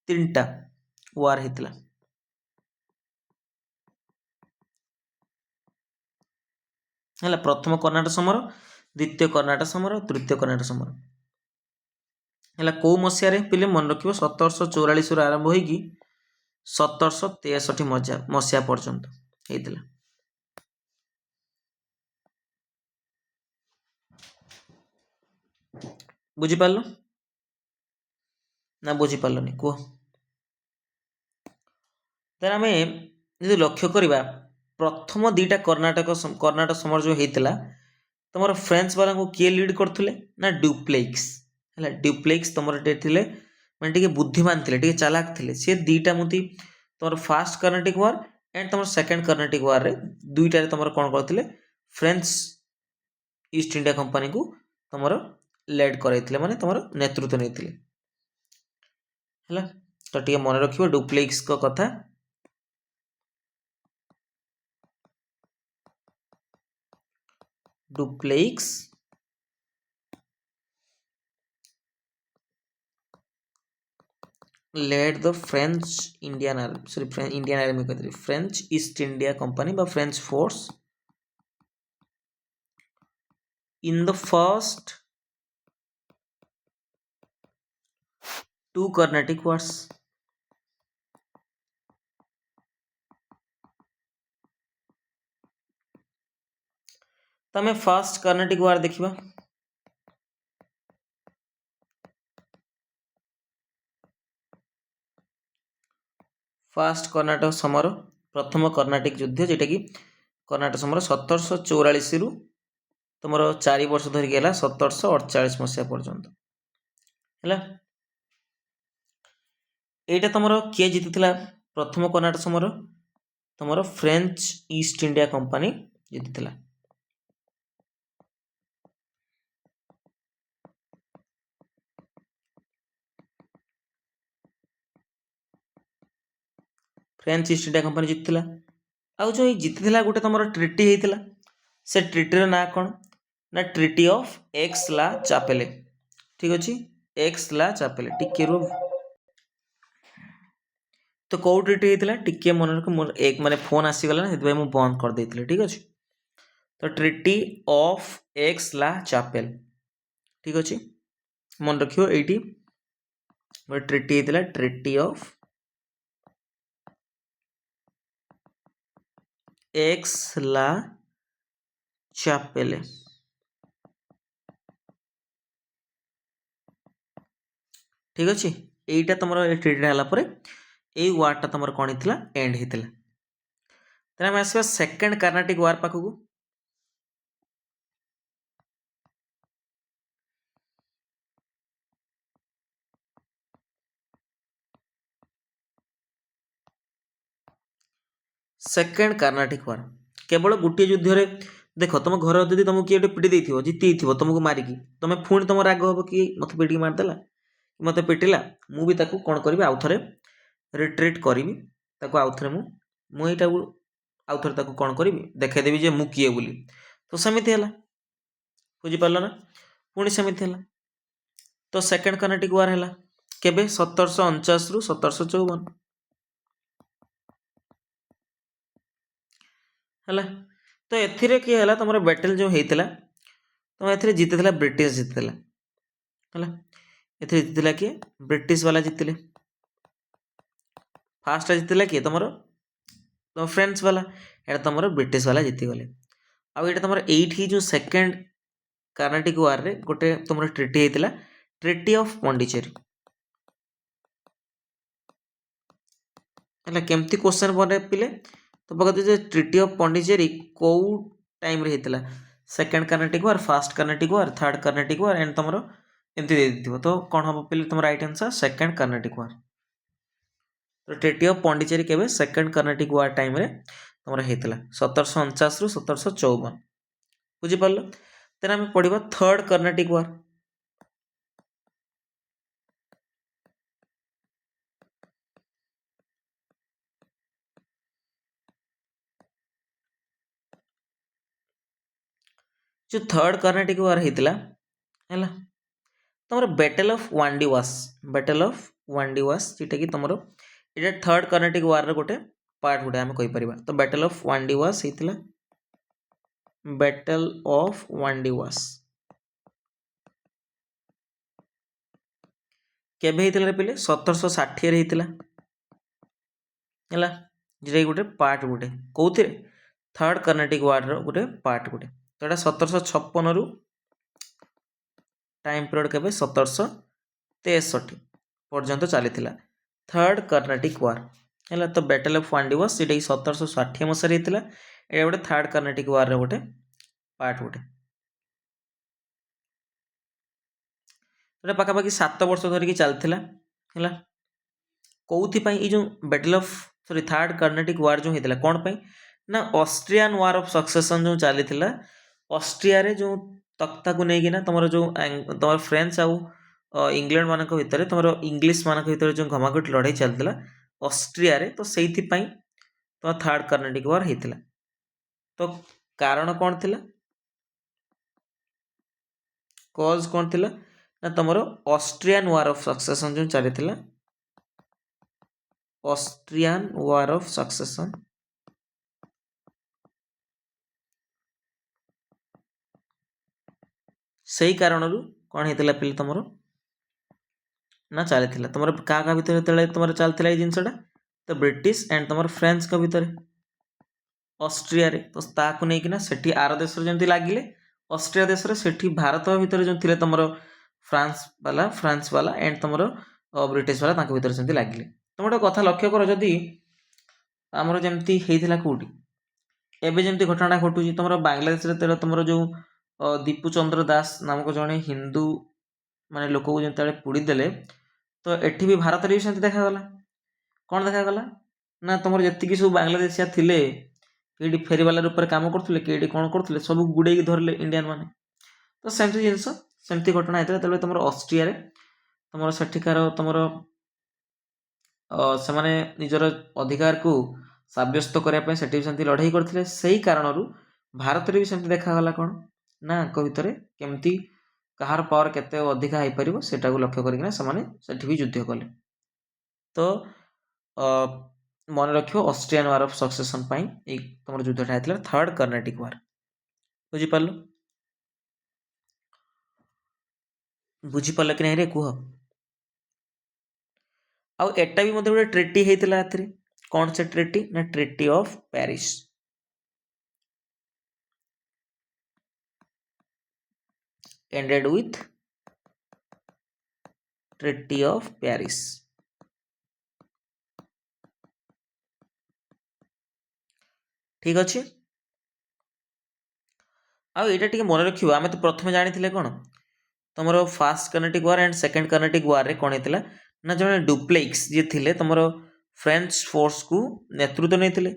3टा वार होता है प्रथम कर्णाटक समर द्वितीय कर्णाटक समर तृतीय कर्णाटक समर है कौ मसीह पिले मन रख 1744 आरंभ हो 1763 मसीहा पर्यंत होता बुझीपार ना बुझीपारनी कह तेरे आम जो लक्ष्य करवा प्रथम 2टा कर्णाटक समर जो होता तुम फ्रेंच वाला को किए लीड करते ना ड्यूप्लेक्स है ड्यूप्लेक्स तुम थे मैंने बुद्धिमान थे चालाक थे सी 2टा मुदी तुम फास्ट कर्नाटिक वार एंड तुम सेकेंड कर्नाटिक वार रे 2टारे तुम कौन करते फ्रेंच ईस्ट इंडिया कंपनी को तुम लेड कर माने तुम नेतृत्व नहीं है तो टे मन रख ड्यूप्लेक्स कथा duplex led the French Indian Army, sorry, Indian Army कहते हैं French East India Company বা French force in the first 2 Carnatic wars. तमें फर्स्ट कर्नाटिक वार देखिबा फास्ट कर्नाटक समर प्रथम कर्नाटिक युद्ध जेटा कि कर्नाटक समर 1744 रु तुम 4 वर्ष धरिकी है 1748 मसीहा पर्यंत है यहाँ तुम किए जीति प्रथम कर्नाटक समर तुम फ्रेंच ईस्ट इंडिया कंपनी जीति फ्रेंच ईस्ट इंडिया कंपनी जीति आउ जो जीति गोटे तुम ट्रिटी होता से ट्रिटीर ना कौन ना ट्रिटी ऑफ एक्स ला चापेले ठीक अच्छे एक्स ला चापेले टिके रो तो कौ ट्रिटी होता टिके मन रख मोर एक माने फोन आसीगला ना मुझे बंद कर देती ठीक अच्छे तो ट्रिटी ऑफ एक्स ला चापेल ठीक अच्छे मन रखियो एटी गोटे ट्रिटी होता ट्रिटी ऑफ एक्स ला चापेले ठीक अच्छे यहीटा तुम ट्रिटी है ये वार्टा तुम कौन होता एंड होता तेरे आम आसवा सेकेंड कर्नाटिक वार पाखक सेकेंड कर्नाटिक वार केवल गोटे युद्ध रे देख तुम घर जब तुमको किए पिटी देथिबो जीति तुमको मारिकी तुम पुणी तुम राग हम कि मत पिटिकी मारदेला मत पिटिला मुझे ताकू कौन करी आउ थे रिट्रीट करी आउ थे मुझे आउ थे कौन करी देखदेवी जे मु किए बोली तो सेमती है बुझीपार ना पुणी सेमती है तो सेकेंड कर्नाटिक वार है केबे 1749 रु 1754 है तो एथिरे किए है तुम बैटल जो होता तुम ए जीति ब्रिटिश जीति है जीति किए ब्रिटिश वाला जीतिले फास्ट जीतिला किए तुम फ्रेंच वाला एटा तुम ब्रिटिश वाला जीतिगले आउ ये तुम एठी जो सेकेंड कर्नाटिक वार रे गोटे तुम ट्रिटी होता ट्रिटी ऑफ पॉन्डिचेरी है केमती क्वेश्चन बने पिले तो पकड़ जो ट्रिटी ऑफ पॉन्डिचेरी कौ टाइम रे हेतला second Carnatic war first Carnatic war third Carnatic war and तमरो एमती दे दिथिबो तो कोन हबो पहिले तुम right answer second Carnatic war तो ट्रेटी ऑफ पॉन्डिचेरी केबे सेकंड कर्नाटिक वार टाइम रे तमरो हेतला 1749 रु 1754 बुझी परलो तेना हम पढिबा थर्ड कर्नाटिक वार जो थर्ड कर्नाटिक वार हेतला हैला तमरो बैटल ऑफ वांडीवास जेटा कि तमरो एटा थर्ड कर्नाटिक वार रे गोटे पार्ट गोटे हम कहि परिबा तो बैटल ऑफ वांडीवास हेतला बैटल ऑफ वांडीवास केबे हेतला रे पहिले 1760 रे हेतला हैला जेटा कि गोटे पार्ट गोटे कोउथे थर्ड कर्नाटिक वार रो गोटे पार्ट गोटे तो एटा 1756 रु टाइम पीरियड केबे 1763 पर्यंत चली थर्ड कर्नाटिक वार है तो बैटल ऑफ वांडीवास ये 1760 मसीह होता है गोटे थर्ड कर्नाटिक वार गोटे पार्ट गोटे पाखापाखि 7 वर्ष धरिकी चलता है कौन जो battle of sorry third Carnatic war जो होता कौन पाई ना ऑस्ट्रियन वार ऑफ सक्सेशन जो चली ऑस्ट्रिया रे जो तख्ता को लेकिन तुम जो तुम फ्रेंच आउ इंग्लैंड मान भितर तुम इंग्लीश मान भितर जो घमाघट लड़ाई चलता ऑस्ट्रिया रे तो से तुम थर्ड कर्नाटिक वार होता तो कारण कौन थी कज कौन थी ना तुम ऑस्ट्रियन वार ऑफ सक्सेशन जो चली ऑस्ट्रियन वार ऑफ सक्सेशन से ही कारण कौन होता पे तुम ना चली तुम क्या भितर तुम चलता ये जिनसा तो ब्रिटिश एंड तुम फ्रेंच का भितर ऑस्ट्रिया रे तो ताकू नहीं सेठी आर देश जमी लगिले ऑस्ट्रिया देश से भारत भितर जो थे तुम फ्रांस वाला एंड तुम ब्रिटिश वाला भितर जमी लगिले तुम गोटे कथा लक्ष्य कर जदि आमर जमी होता कौटी एवं जमी घटना घटू तुम बांग्लादेश तेल तुम जो दीपू चंद्र दास नामक जड़े हिंदू माने लोक को जो पोड़ीदे तो एटी भी भारत में भी सेमती देखागला कौन देखागला ना तुम जी सब बांग्लादेशिया थिले कि फेरीवाला रूप में कम करते कि कौन करते सब गुड़े धरले इंडियन माने तो सेमती जिनस सेमती घटना होता है तुम ऑस्ट्रिया तुम सेठिकार तुम से निजर अधिकार को सब्यस्त करने से लड़ाई करते से ही कारण भारत में भी सेमती देखागला कौन ना भितर केमती कहार पावर केते अधिका हो पार से लक्ष्य करके से भी युद्ध कले तो मन रख ऑस्ट्रियन वार ऑफ सक्सेशन तुम युद्धटा होता थर्ड कर्नाटिक वार बुझीपार बुझीपार कि नहीं रे कह आटा भी गोटे ट्रेटी होता है कौन से ट्रेटी ना treaty of Paris ended with treaty of Paris ठीक अच्छे आईटा टी मन रखा आम तो प्रथम जानी कौन तुम first Carnatic war and second Carnatic war रे कौन होता ना जो डुप्लेक्स जी थे तुम फ्रेंच फोर्स को नेतृत्व नहीं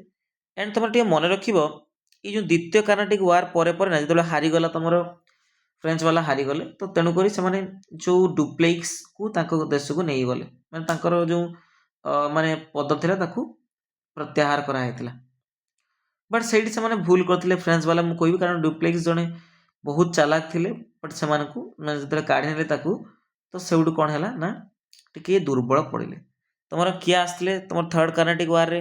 एंड तुम मन रख ये द्वितीय कर्नाटिक वार पर ना जो हारीगला तुम फ्रेंच वाला हारीगले तो तेणुक से जो डुप्लेक्स को देश को नहीं गले मैं जो माने पद था प्रत्याहार कराइला बट से भूल करते फ्रेंच वाला मुझे कहबी कारण डुप्लेक्स जड़े बहुत चालाक थे बट से जो काढ़ी ने तो से कौन है ना टी दुर्बल पड़े तुम किए आसते तुम थर्ड कर्नाटिक वार रे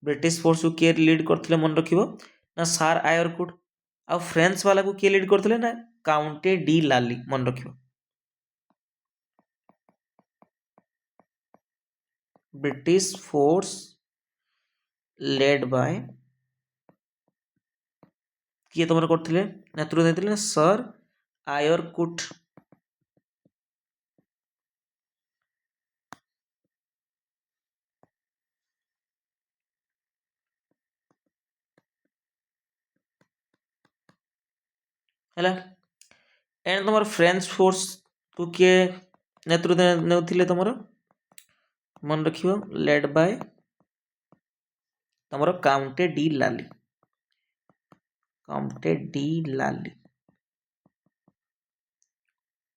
ब्रिटिश फोर्स को किए लीड करते मन रख ना सार आयरकुड आ फ्रेंच वाला को किए लीड करते ना काउंटे डी लाली मन रख ब्रिटिश फोर्स लेड बाय किए तुम करते नेतृत्व देते सर आयरकुट है। एंड तुम फ्रेंच फोर्स को किए नेतृत्व नेउथिले तुम मन रख लेड बाय तुम काउंटे डी लाली, काउंटे डी लाली।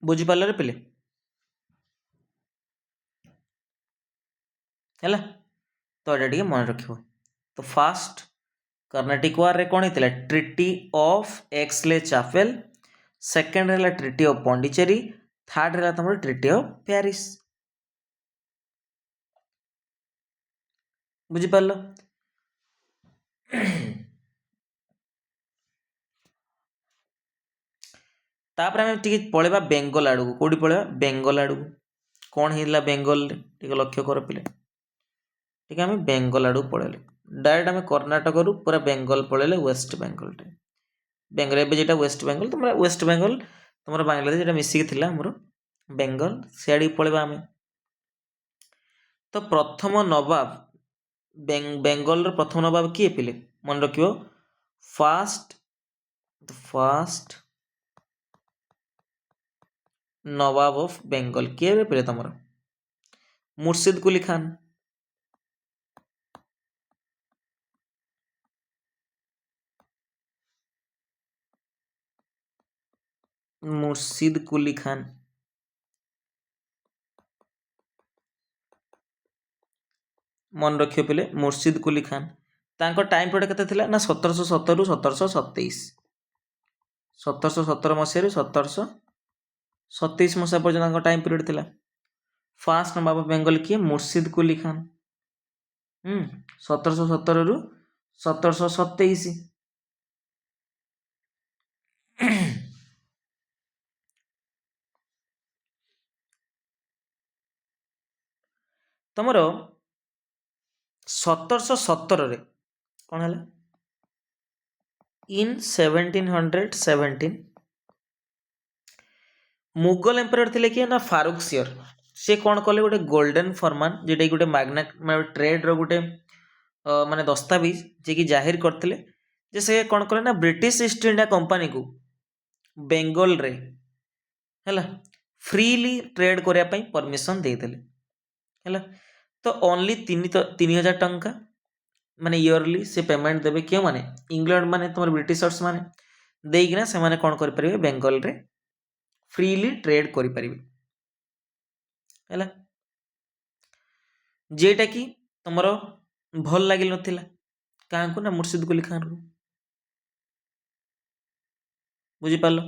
बुझिपाल रे पिले है। तो ये मन रख। तो फास्ट कर्नाटिक वार रे कौन होता ट्रिटी ऑफ एक्सले चापेल, सेकेंड है ट्रिटी ऑफ पॉन्डिचेरी, थर्ड है तुम ट्रिटी ऑफ पेरिस। बुझिपाल। तापर आम टी पलैबा बेंगल आड़ को, कौटी पलैबा बेंगल आड़ को। कौन है बेंगल टे लक्ष्य कर पिले, ठीक आम बेंगल आड़ पलैले डायरेक्ट आम कर्णाटक रु पूरा बेंगल पलैले वेस्ट बेंगल टे। बेंगल एवं जो वेस्ट बेंगल तुम वेस्ट बेंगल तुम बांग्लादेश जो मिसिकी आमर बेंगल सियाड़ी पलैबा आम। तो प्रथम नवाब बेंगल प्रथम नवाब किए पिले मन रख fast fast Nawab of Bengal किए पिले तुम मुर्शिद कुली खान। मुर्शिद कुली खान मन रखियो पिले मुर्शिद कुली खान तांको टाइम पिरियड केते थिला ना 1717 रु 1727, 1717 मसीह रु 1727 मसीहा पर्यंत टाइम पीरियड थिला। फास्ट नवाब बेंगल किए मुर्शिद कुली खान 1717 रु 1727। तुमर 1717 कौन है इन 1717 मुगल एम्पायर थे किए ना फारूक सियर से कौन कले गोटे गोल्डन फरमान जेटा गोटे मैग्ना ट्रेड रो गोटे माने दस्तावेज जे कि जाहिर करते जे से कौन कले ना ब्रिटिश ईस्ट इंडिया कंपनी को बेंगल रे है फ्रीली ट्रेड करने परमिशन देते है। तो ओनली 3000 टंका माने इयरली से पेमेंट देवे क्यों माने इंग्लैंड माने तुम ब्रिटिशर्स माने देकिना से माने कौन करें बेंगल रे फ्रीली ट्रेड करें है। जेटा कि तुम भल लगे ना क्या ना मुर्शिद कुली खान को। बुझिपाल।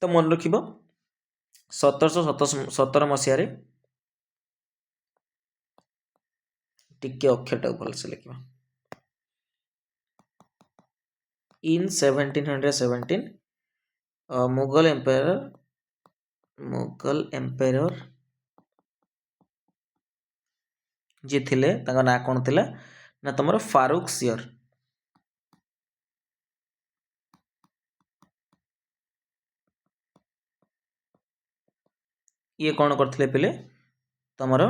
तो मन रख 1717 मसीह टिके अक्षर भलसे लिखा इन 1717 मुगल एम्पायर जी थिले ताका ना कौन थिला ना तुमर फारूक सियर। ये कौन करथिले पिले तुमर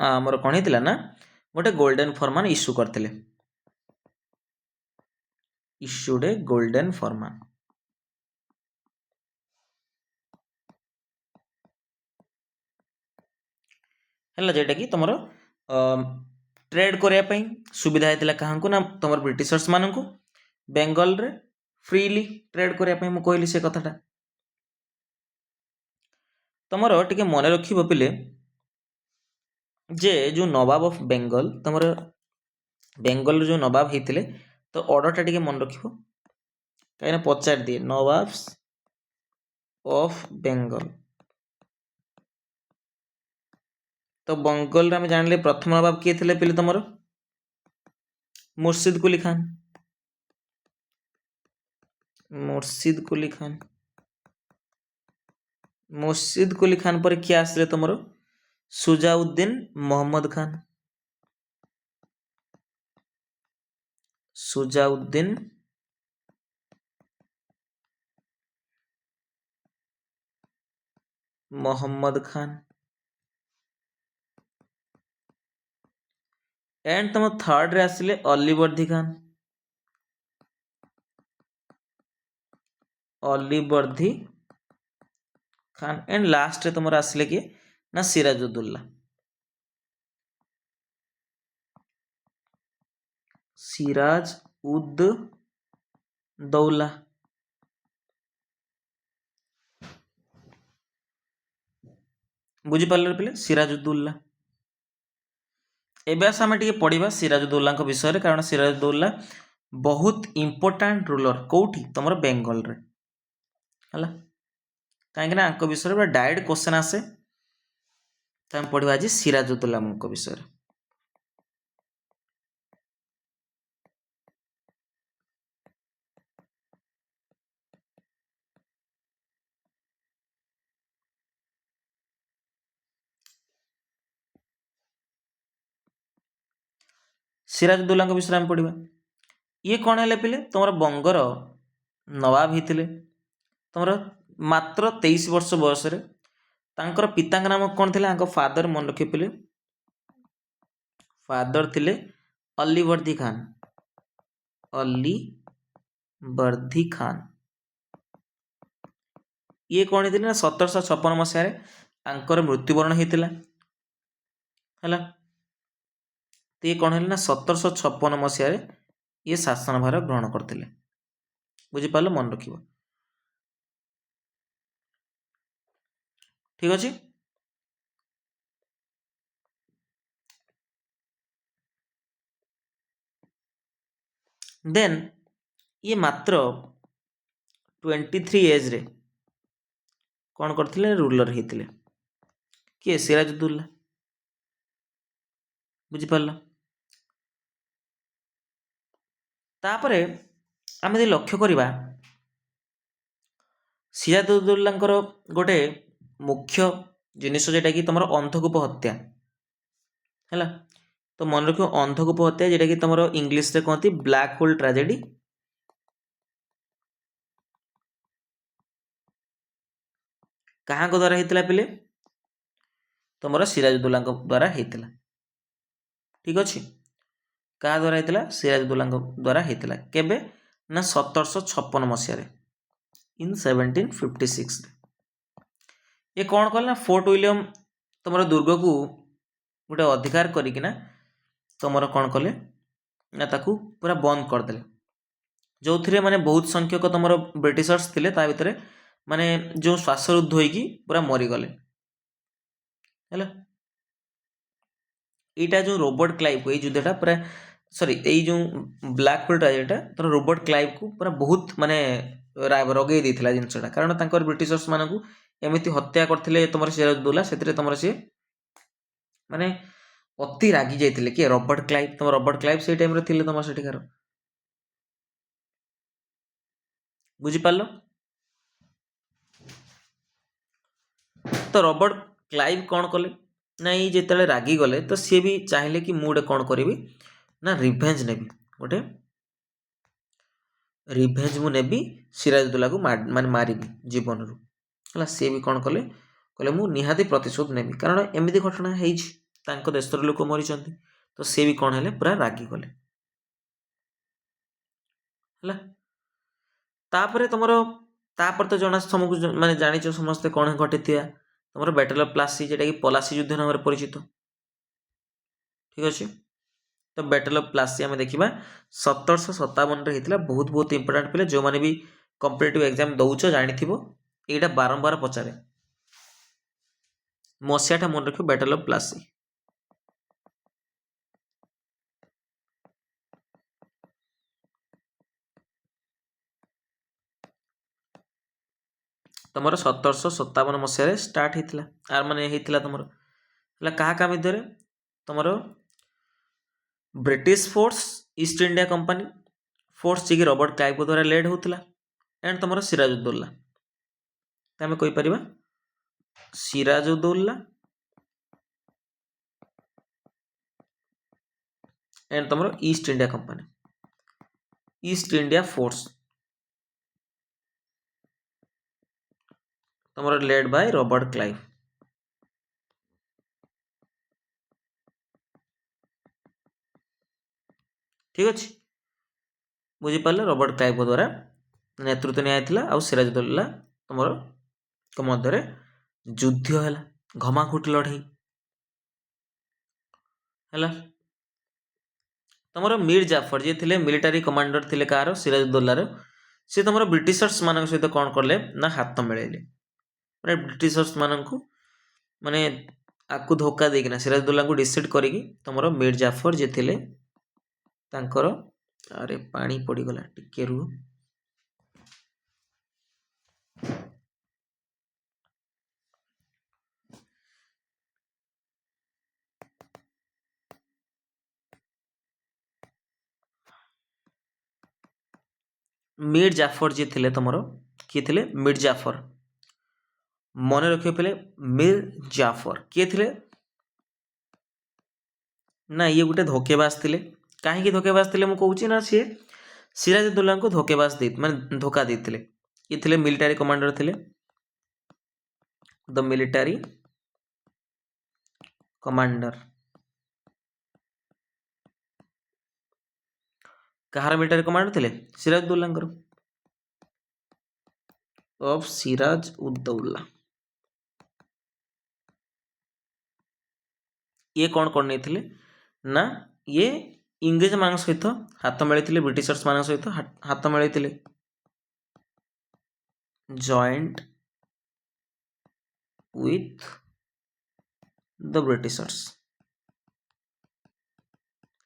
आमर कौन होता ना गोटे गोल्डन फरमान इश्यू करथिले, इश्यूड ए गोल्डन फरमान। है जेटा कि तुम ट्रेड करने सुविधा होता क्या ना तुम ब्रिटिशर्स मान को बेंगल रे फ्रीली ट्रेड करने मुझे कहली से कथाटा। तुम टे मन रख पिले जे जो नवाब ऑफ बेंगल तुम बेंगल जो नवाब होते तो ऑर्डर टा मन रख कहीं पचार दिए नवाब्स ऑफ बेंगल। तो बेंगल में जान प्रथम नवाब किए थे पिले तुम मुर्शिद कुली खान, मुर्शिद कुली खान। मुर्शिद कुली खान पर किए आसले तुम सुजाउद्दीन मोहम्मद खान, सुजाउद्दीन मोहम्मद खान। एंड तुम थर्ड रे आसिले अली वर्दी खान, ଅଲିବର୍ଦ୍ଦି ଖାନ एंड लास्ट रे तुम आसिले किए ना सिराजुद्दौला सिराज उद दौला बुझीपारे पे सिराजुद्दौला एबे आस आमे टिके पढ़िबा सिराजुद्दौला विषय कारण सिराजुद्दौला बहुत इंपोर्टाट रूलर कौटी तुम बेंगल रे है कहीं विषय डायरेक्ट क्वेश्चन आसे तो आम पढ़िबा आज सिराजुद्दौला विषय सिराजुद्दौला विषय आम पढ़िबा ये कौन है पिले तुम बंगर नवाब होते तुम मात्र 23 वर्ष बयस तांकर पिता नाम कौन थे फादर मन रखिए पिले फादर थिले अलीवर्दी खान अलीवर्दी खान ये कौन थे 1756 मसीह मृत्युवरण होता है तो ये कौन है ना 1756 मसीह ये शासन भार ग्रहण करते बुझीपार मन रख ठीक अच्छे देन ये मात्र 23 एज रे कौन करते रूलर होते किए सिराजुद्दौला बुझीपार तापरे आम यदि लक्ष्य करवा सिराजुद्दौला गोटे मुख्य जिनिस जेटा कि तुम अंधकूप हत्या है तो मन रख अंधकूप हत्या जेटा कि तुम इंग्लीश रे कहती ब्लैक होल ट्रेजेडी क्या द्वारा होता पिले तुम सिराजुद्दौला द्वारा होता ठीक अच्छे क्या द्वारा होता सिराजुद्दौला द्वारा होता केबे ना 1756 मसीह इन 1756 ये कौन कल ना फोर्ट विलियम तुम दुर्ग को गोटे अधिकार करना तुम कौन कले ना ताकू पूरा बंद करदे जो थे माने बहुत संख्यक तुम ब्रिटिशर्स थे भितर माने जो श्वासरुद्ध होगी पूरा मरीगले है यहाँ जो रोबर्ट क्लाइव को युद्धटा पूरा सॉरी यही जो ब्लैक होल ट्रेजेडीटा तो रोबर्ट क्लाइव को पूरा बहुत माने रगे देता जिनसा कारण ब्रिटिशर्स मान एमती हत्या करते तुम सिराजुद्दौला से तुम सी माने अति रागी जाते किए रॉबर्ट क्लाइव तुम रॉबर्ट क्लाइव से टाइम थे तुम सेठिकार बुझीपार तो रॉबर्ट क्लाइव कौन कले ना ये जिते रागी गले तो सी भी चाहिए कि मुझे कौन करी ना रिभेंज नेबी गोटे रिभेंज मु नेबी सिराजुद्दौला को माने मारि जीवन रू है सी भी कौन कले कहले मु निहाती प्रतिशोध नेबी कारण एमती घटना है देशर लोक मरी तो सी भी कौन है पूरा रागी गले है तापर तुम तापर तो जना तुमको माने जानिछ समस्ते कौन घटी तुम बैटल ऑफ प्लासी जेटा कि पलासी युद्ध नाम परिचित ठीक अच्छे तो बैटल ऑफ प्लासी आम देखा 1757 होता बहुत बहुत इंपोर्टाट पे जो मैंने भी कॉम्पिटिटिव एग्जाम दौच जानी यहाँ बारंबार पचारे मसीहाटा मन रख बैटल ऑफ प्लासी तुम 1757 मसीह स्टार्ट होता आर माने होता तुम क्या मध्य तुम British force East India Company force जी रॉबर्ट क्लाइव द्वारा लेड होता एंड तुम सिराजुद्दौला आम कहीपर सिराजुद्दौला एंड तुम East India Company East India force तुम लेड बाय रॉबर्ट क्लाइव ठीक अच्छे बुझीपारे रॉबर्ट क्लाइव द्वारा नेतृत्व निया आउ सिराजुद्दौला तुमर मध्य युद्ध है घमाघुट लड़ाई है तुम मीर जाफर जी थे मिलिटारी कमांडर थे कार सिराजुद्दौलार सी तुम ब्रिटिशर्स मान सहित कौन कले ना हाथ मिलैले ब्रिटिशर्स मान माने आपको धोखा देकिना सिराजुद्दौला को डिसाइड करिकी तुम मीर जाफर जे थे तांकर अरे पानी पड़गला टिके रू मीर जाफर जी थे तुम किए थे मीर जाफर मन रखिए पे मीर जाफर किए थे ना ये गोटे धोकेबाज थे कहीं धोकेबाज थे मुझे कहूँ ना सी सिराजुद्दौला को धोकेबाज दे माने धोखा देते ये थे मिलिटारी कमांडर थे the military commander Kahar military commander थे सिराजुद्दौला ऑफ सिराजुद्दौला ये कौन कर नहीं ना ये इंग्रेज मान सहित हाथ मिलते ब्रिटिशर्स मान सहित हाथ मिलते जॉइंट विथ द ब्रिटिशर्स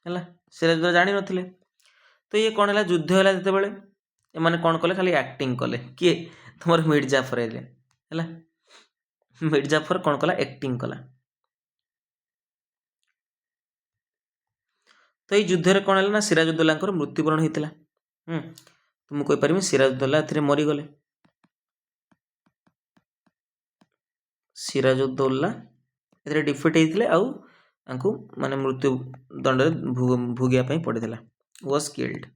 है सिराजुद्दौला जानी नथिले तो ये कौन है युद्ध है जिते बड़े एमाने कौन कले खाली एक्टिंग कले किए तुम मीर जाफर है मीर जाफर कौन कला एक्टिंग कला तो ये युद्ध रे कौन है ना सिराजुद्दौला मृत्युवरण होता तो मुझे कहीपर सिराजुद्दौला ए मरीगले सिराजुद्दौला ए डिफिट होते आउ माने मृत्यु दंड भोगिया पड़ता वाज किल्ड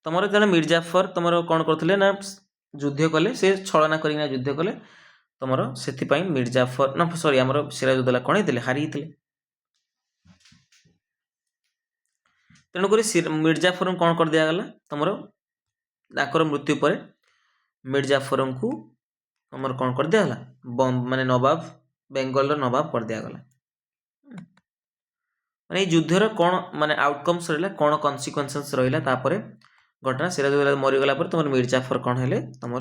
तुम जन मीर जाफर तुम कौन करते ना युद्ध कले से छलना करना युद्ध कले तुम से मीर जाफर ना सॉरी आम सिराजुद्दौला कौन होते हारी तेणुक मीर जाफर कौन कर दिगला तुम ताकर मृत्यु पर मीर जाफर को तुम कौन कर दिगला माने नवाब बेंगल नवाब कर दिगला माने युद्धर कौन माने आउटकम्स रहा कौन कन्सिक्वेन्सेस रहा तापर घटना सिराजुद्दौला मरीगला तुम मीर जाफर कौन है तुम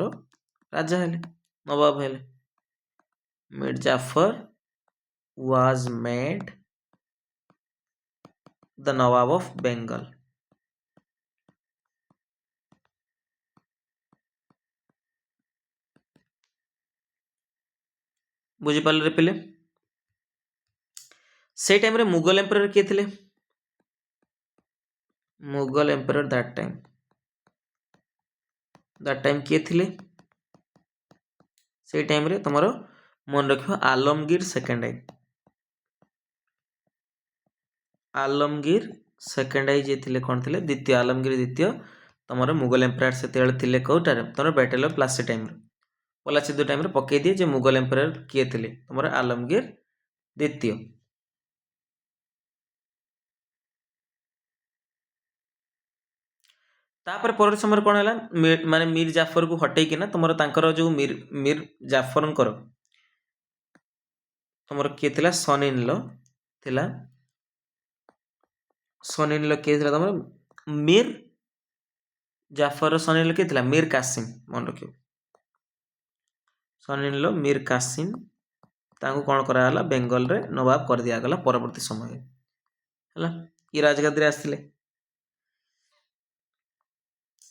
राजा है नवाब है Mir Jafar was made the nawab of Bengal बुझीपारे रे पिले से टाइम रे मुगल एम्परर किए थे मुगल एम्परर दैट टाइम किए थे से टाइम रे तुम मन रख आलमगीर सेकेंड आई जे थे कौन थे द्वितीय आलमगीर द्वितीय तुम मुगल एम्परर से थे कौटार तुम battle of Plassey time Palashi time पकई दिए जे मुगल एम्परर किए थे तुम आलमगीर द्वितीय तापर पर समय कौन है माने मीर जाफर को हटई कि तुम जो मीर जाफर तुम किए सन इन लॉ किए तुम मीर जाफर सन इन लॉ किए मीर कासिम मन रख सन इन लॉ मीर कासिम कौन कराला बेंगल रे नवाब कर दिगला परवर्ती समय है ये राजगादी आसते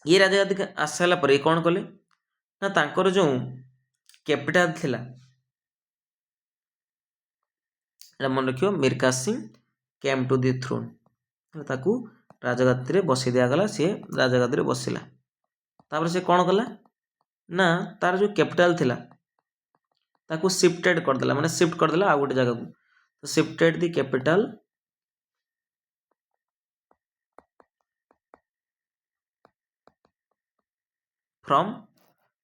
ये राजगादी आस सारा पर कौन कले ना तांकर जो कैपिटल थिला मन रख Mir Qasim came to the throne ताकू राजगादी रे बसई दिगला सी राजगादी रे बसिला तापर से कौन कला ना तार जो कैपिटल थिला ताकू शिफ्टेड करदेला माने शिफ्ट करदेला आ गोटे जगह को तो shifted the capital from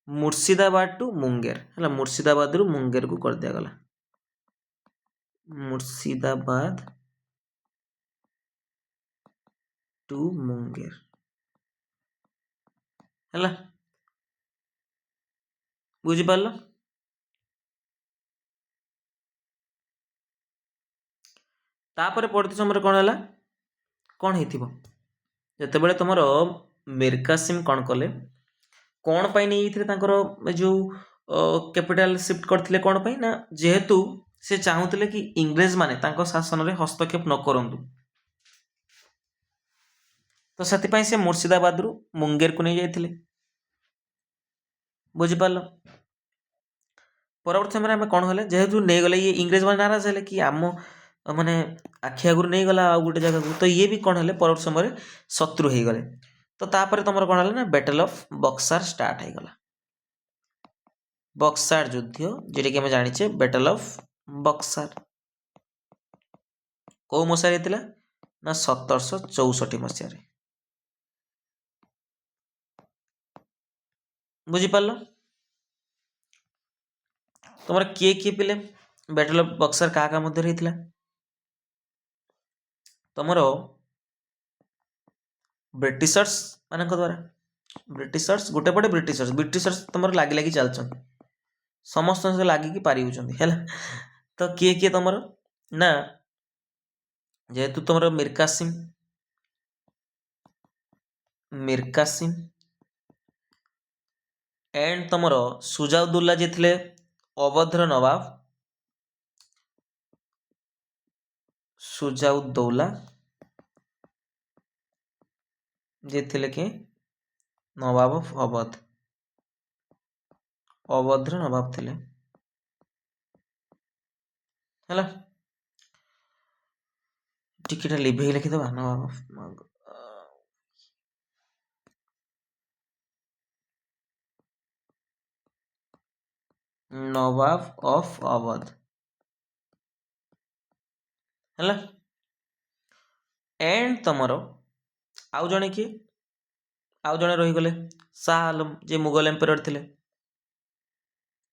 Murshidabad to Munger है मुर्शिदाबाद रु मुंगेर को कर दिया गला मुर्शिदाबाद टू मुंगेर है बुझिपार तापर पड़ती समय कौन है कौन हो जितेबाला तुम मिर्कासिम कौन कले कौन पाई नहीं जो कैपिटल शिफ्ट करते कौन पाई ना जेहेतु से चाहूले कि इंग्रेज माने शासन में हस्तक्षेप न करंतु तो से से मुर्शिदाबाद रु मुंगेर को नहीं जाइए बुझिपार परवर्त समय कौन है जेहेतु नहीं गले ये इंग्रेज मैंने नाराज है कि आम माने आखि आगुरी नहीं गला आ गोटे जगह को तो ये भी कौन है परवर्त समय शत्रु हो गले तो तापर तुम कौन है ना बैटल ऑफ बक्सार स्टार्ट हो गला बक्सार युद्ध जोटा कि जाने बैटल ऑफ बक्सार कौ मसीह ना 1764 मसीह बुझिपार तुम किए किए पिले बैटल ऑफ बक्सर क्या मध्य तुम ब्रिटिशर्स मान द्वारा ब्रिटिशर्स गोटे पटे ब्रिटिशर्स तुम लगी लगी चलते समस्त लगिकी पारी है तो किए किए तुम ना जेहेतु तुम मिर्कासिम मिर्कासिम एंड तुम सुजाउद्दौला जी थे अवधर नवाब सुजाउद्दौला जी थे कि नवाब ऑफ अवध अवधर नवाब थे है टिकेट लिभे लिखिद नवाब नवाब ऑफ अवध है एंड तुमर आउ जड़े किए आउ जड़े रहीगले शाह आलम जे मुगल एम्पायर थे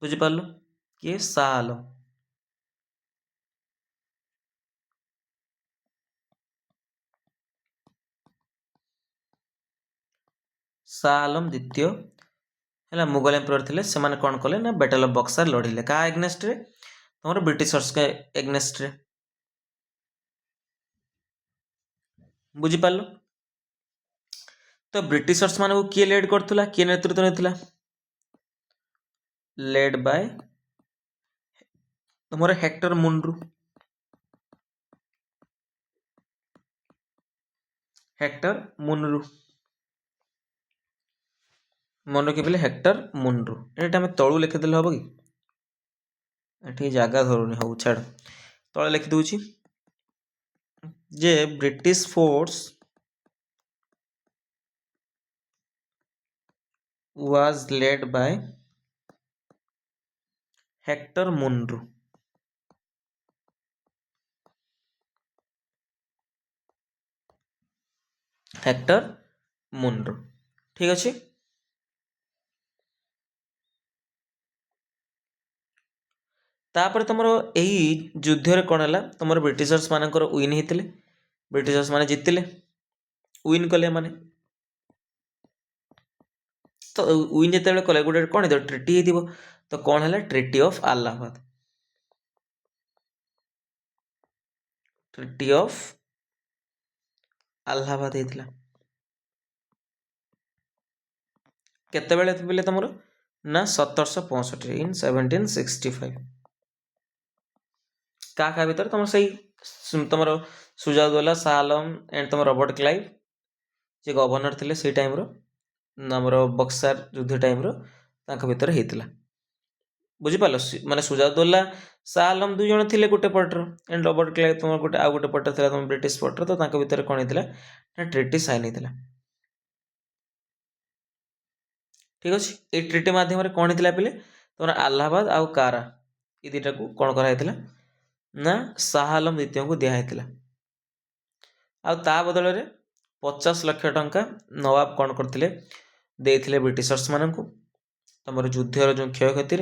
बुझिपार किए शाह आलम शाह आलम द्वितीय है मुगल एम्पायर थे से कौन कले ना बैटल ऑफ बक्सार लड़िले क्या एग्नेस्ट रे तुम ब्रिटिशर्स के एग्नेस्ट रे बुझिपार तो ब्रिटिशर्स मान को किए लीड करथुला किए नेतृत्व नेथिला लेड बाय तुम हेक्टर मुंड्रू हेक्टर मुनरू मन रखिए हेक्टर मुंड्रू ये आम तलू लिखिदेले हम कि ये जगह धरुनी हूँ छाड़ तले लिखिदे जे British force was led by Hector Munro Hector Munro ठीक अच्छे तापर तुम यही युद्ध कौन है तुम ब्रिटिशर्स मानकर विन होते ब्रिटिशर्स माने जीतिले विन कले माने तो विन जिते कले गोटे कौन है ट्रिटी हो तो कौन है treaty of Allahabad treaty of Allahabad होता केते बेले तुम ना 1765 इन 1765 क्या भर तुम से तुम सुजाउद्दौला शाह आलम एंड तुम रॉबर्ट क्लाइव जे गवर्नर थे से टाइम आमर बक्सार युद्ध टाइम भर होता बुझिपार माने सुजाउद्दौला शाह आलम दुई जन थे गोटे पटर एंड रॉबर्ट क्लाइव तुम गोटे आउ गोटे पटर था तुम ब्रिटिश पटर तो भर कौन होता ट्रिटी साइन होता ठीक अच्छे ये ट्रिटी मध्यम कौन होता पे तुम अलाहाबाद आउ कारा ये दुटा को कौन कराइला ना शाह आलम द्वितीय को दिखाई आ बदल 50 लाख टंका नवाब कौन करते देते ब्रिटिशर्स मान को तुम युद्धर जो क्षयक्षति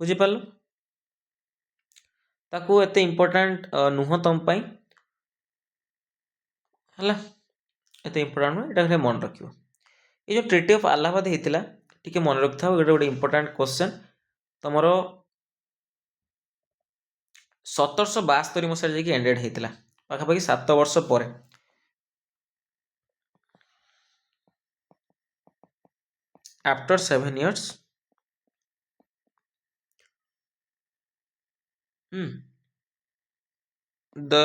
बुझिपार ताकू एत इम्पोर्टाट नुह तुम है एत इंपोर्टाट नुह एटा मन रख ये जो ट्रिटी ऑफ अलाहाबाद होता टी मन रखि था गोटे इंपोर्टाट क्वेश्चन तुम 1772 मसीह जाकि एंडेड होता पाखापाखि 7 वर्ष पर after 7 years the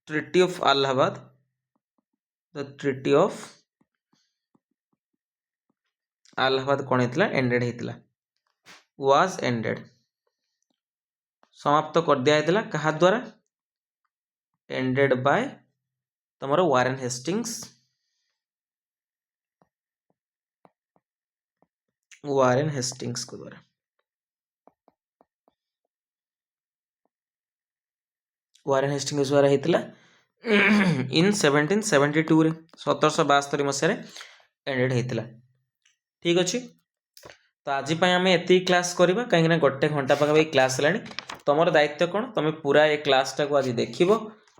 treaty of Allahabad कौन होता एंडेड होता वाज एंडेड समाप्त कर दिया होता कहा द्वारा एंडेड बाय तमरो वारेन हेस्टिंग्स को द्वारा वारेन हेस्टिंग्स द्वारा होता इन 1772 रे 1772 मसीह एंडेड होता ठीक अच्छे तो आज आम ये क्लास करवा कहीं गोटे घंटा पाखापाखि क्लास है तुम दायित्व कौन तुम पूरा ये क्लासटा को आज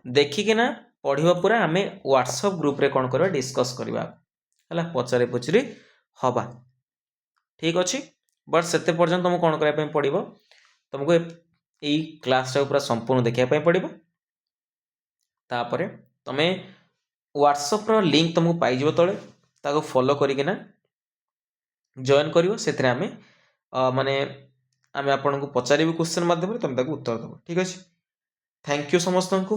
देखिकिना पढ़ पूरा आम व्हाट्सएप ग्रुप रे कौन करवा डिस्कस करवा है पचारे पुचरी हवा ठीक अच्छे बट से पर्यटन तुमको कौन करने पड़ो तुमको यही क्लासटा पूरा संपूर्ण देखापी पड़ो तापर तुम व्हाट्सएप रो लिंक तुमको पाइज तले ताको फॉलो करिकिना जॉइन करिवो सेतरे आमे माने आमे आपनको पचारिबो क्वेश्चन माध्यम रे तुम ताको उत्तर दबो ठीक अछि थैंक यू समस्त को।